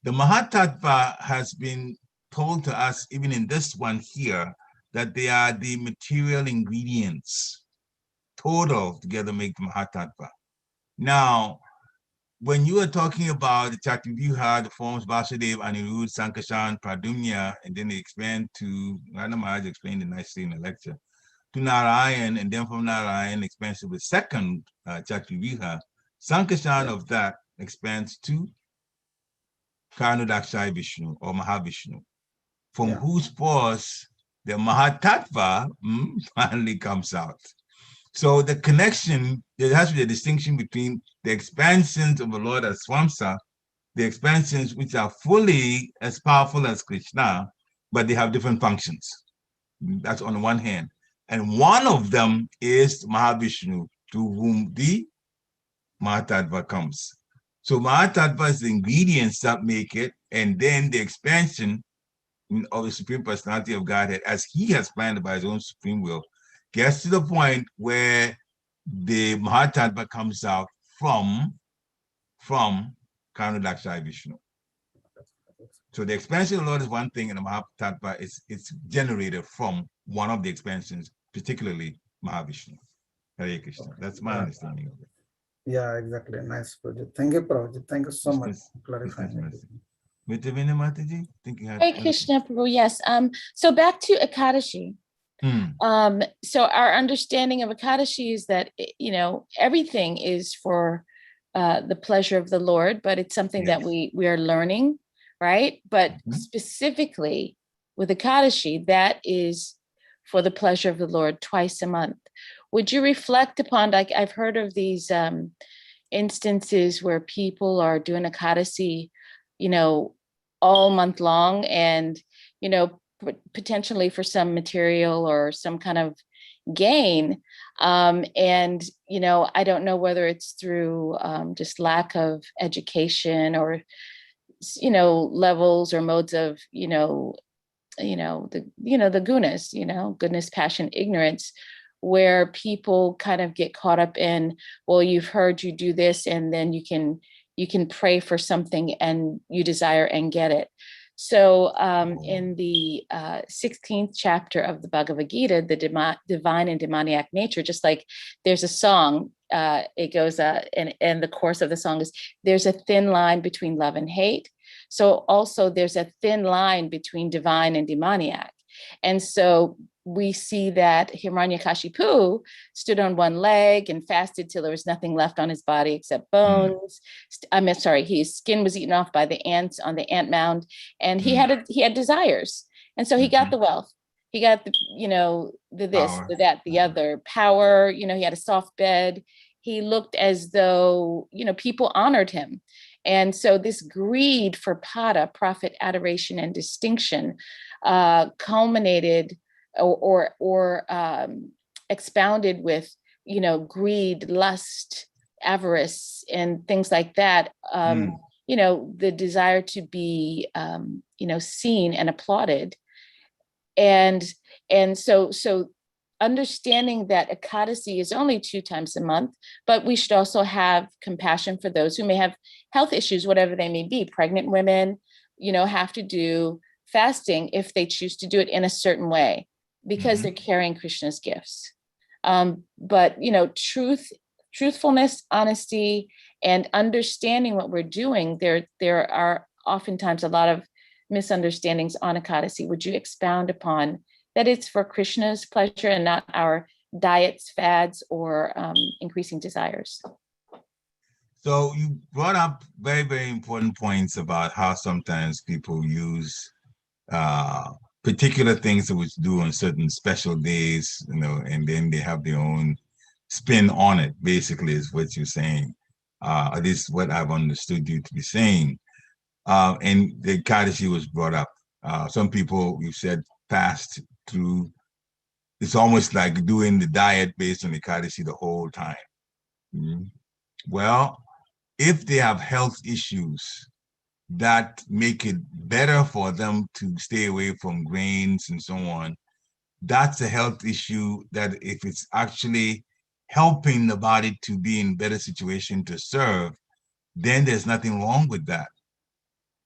The Mahatattva has been told to us, even in this one here, that they are the material ingredients. Total together make the Mahatattva. Now, when you are talking about the Chaturvyuha, the forms Vasudeva, Aniruddha, Sankarsana, Pradumya, and then they expand to, Radha Maharaj explained it nicely in the lecture, to Narayan, and then from Narayan expands to the second Chaturvyuha. Sankarsana of that expands to Karnodakshaya Vishnu or Mahavishnu, from whose pores the Mahatattva finally comes out. So the connection, there has to be a distinction between the expansions of the Lord as Swamsa, the expansions which are fully as powerful as Krishna, but they have different functions. That's on the one hand. And one of them is Mahavishnu, to whom the Mahatattva comes. So Mahatattva is the ingredients that make it, and then the expansion of the Supreme Personality of Godhead, as he has planned by his own supreme will, gets to the point where the Mahatattva comes out from Karnodakshaya Vishnu. So the expansion of the Lord is one thing, and the Mahatattva it's generated from one of the expansions, particularly Mahavishnu. Hare Krishna. That's my understanding of it. Yeah, exactly. Nice project. Thank you, Prabhuji. Thank you so much for clarifying. Hare Krishna, Prabhu. Yes. So back to Ekadashi. So our understanding of Ekadashi is that, everything is for the pleasure of the Lord, but it's something that we are learning, right? But specifically with Ekadashi, that is for the pleasure of the Lord twice a month. Would you reflect upon, like I've heard of these instances where people are doing Ekadashi, all month long, and, potentially for some material or some kind of gain. And, I don't know whether it's through just lack of education or, levels or modes of, the gunas, goodness, passion, ignorance, where people kind of get caught up in, well, you've heard you do this, and then you can pray for something and you desire and get it. So in the 16th chapter of the Bhagavad Gita, the divine and demoniac nature, just like there's a song, it goes, and the course of the song is, there's a thin line between love and hate. So also there's a thin line between divine and demoniac. And so we see that Hiranyakashipu stood on one leg and fasted till there was nothing left on his body except bones. His skin was eaten off by the ants on the ant mound, and he had desires, and so he got the wealth. He got the, the this, Power. the that, the other power. He had a soft bed. He looked as though, people honored him. And so this greed for pada, profit, adoration, and distinction, culminated or expounded with, greed, lust, avarice, and things like that. The desire to be, seen and applauded. And so understanding that Ekadasi is only 2 times a month, but we should also have compassion for those who may have health issues, whatever they may be. Pregnant women, have to do fasting if they choose to do it in a certain way, because they're carrying Krishna's gifts. But, truthfulness, honesty, and understanding what we're doing, there are oftentimes a lot of misunderstandings on Ekadasi. Would you expound upon that it's for Krishna's pleasure and not our diets, fads, or increasing desires? So you brought up very, very important points about how sometimes people use particular things that we do on certain special days, and then they have their own spin on it, basically, is what you're saying. At least what I've understood you to be saying. And the Ekadashi was brought up. Some people, you said, fast through. It's almost like doing the diet based on the Ekadashi the whole time. Well, if they have health issues that make it better for them to stay away from grains and so on, that's a health issue that if it's actually helping the body to be in better situation to serve, then there's nothing wrong with that.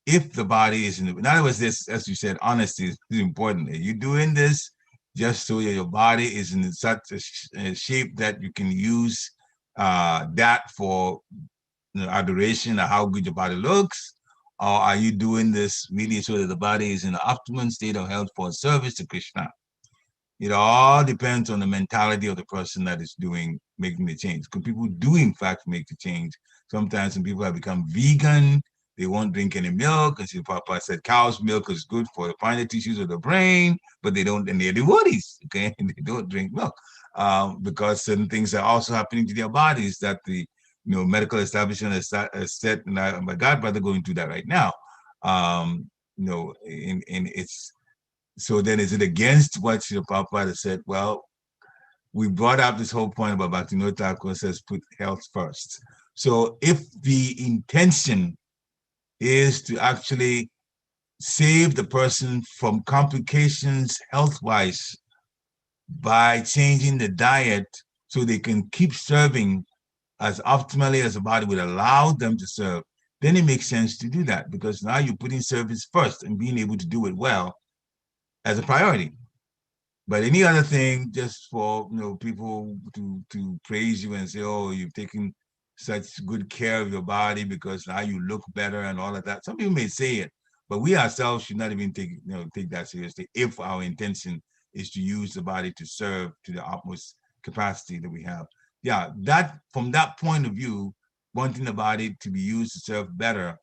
If the body is in other words, this, as you said, honesty is important. Are you doing this just so your body is in such a shape that you can use that for adoration of how good your body looks? Or are you doing this really so that the body is in an optimum state of health for service to Krishna? It all depends on the mentality of the person that is making the change. Because people do, in fact, make the change. Sometimes when people have become vegan, they won't drink any milk. And Papa said cow's milk is good for the finer tissues of the brain, but they don't, and they're devotees, okay? And they don't drink milk because certain things are also happening to their bodies that the medical establishment has set. And my godbrother going through that right now. And it's, so then is it against what Srila Prabhupada said? Well, we brought up this whole point about Bhaktivinoda Thakur says put health first. So if the intention is to actually save the person from complications health-wise by changing the diet so they can keep serving as optimally as the body would allow them to serve, then it makes sense to do that, because now you're putting service first and being able to do it well as a priority. But any other thing, just for people to praise you and say, oh, you've taken such good care of your body because now you look better and all of that. Some people may say it, but we ourselves should not even take that seriously if our intention is to use the body to serve to the utmost capacity that we have. Yeah, that from that point of view, wanting the body to be used to serve better,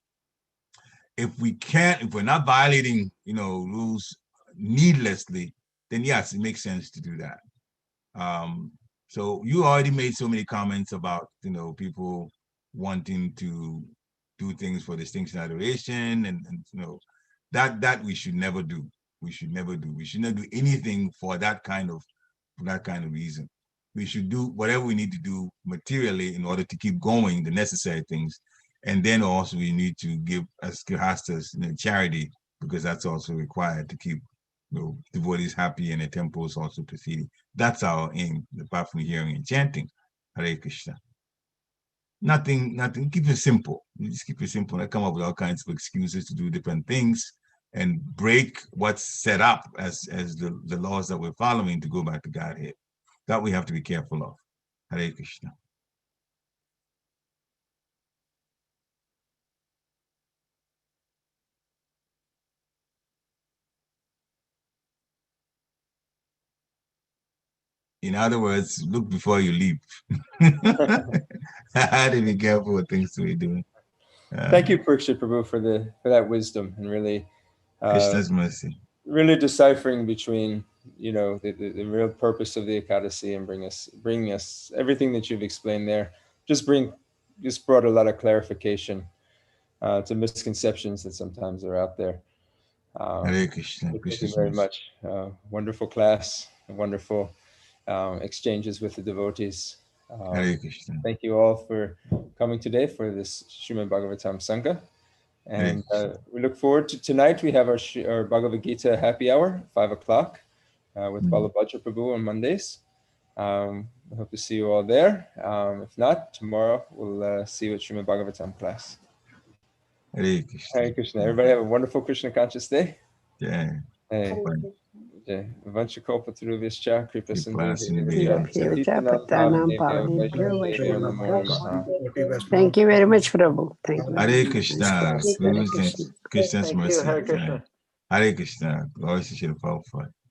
if we're not violating rules needlessly, then yes, it makes sense to do that. So you already made so many comments about people wanting to do things for distinction adoration, and that we should never do. We should not do anything for that kind of reason. We should do whatever we need to do materially in order to keep going, the necessary things. And then also we need to give, as Grihastas, charity, because that's also required to keep devotees happy and the temples also proceeding. That's our aim, apart from hearing and chanting. Hare Krishna. Nothing, keep it simple. You just keep it simple and come up with all kinds of excuses to do different things and break what's set up as the laws that we're following to go back to Godhead. That we have to be careful of. Hare Krishna. In other words, look before you leap. How to be careful with things we're doing. Thank you, Parikshit Prabhu, for that wisdom and really Krishna's mercy. Really deciphering between, you know, the real purpose of the Ekadasi and bringing us everything that you've explained there. Just brought a lot of clarification to misconceptions that sometimes are out there. Hare Krishna. Thank you very much. Wonderful class, wonderful exchanges with the devotees. Hare Krishna. Thank you all for coming today for this Srimad Bhagavatam Sangha. And we look forward to tonight. We have our Bhagavad Gita happy hour, 5 o'clock, with Balabhadra Prabhu on Mondays. I hope to see you all there. If not, tomorrow we'll see you at Srimad Bhagavatam class. Hare Krishna. Hare Krishna. Everybody have a wonderful Krishna conscious day. Yeah. Hey. Vanchakalpatarubhyascha kripa Thank you very much, Prabhu. Thank you. Hare Krishna. Krishna's Thank you. mercy. Hare Krishna. Hare Krishna. Glory to Shri Prabhupada.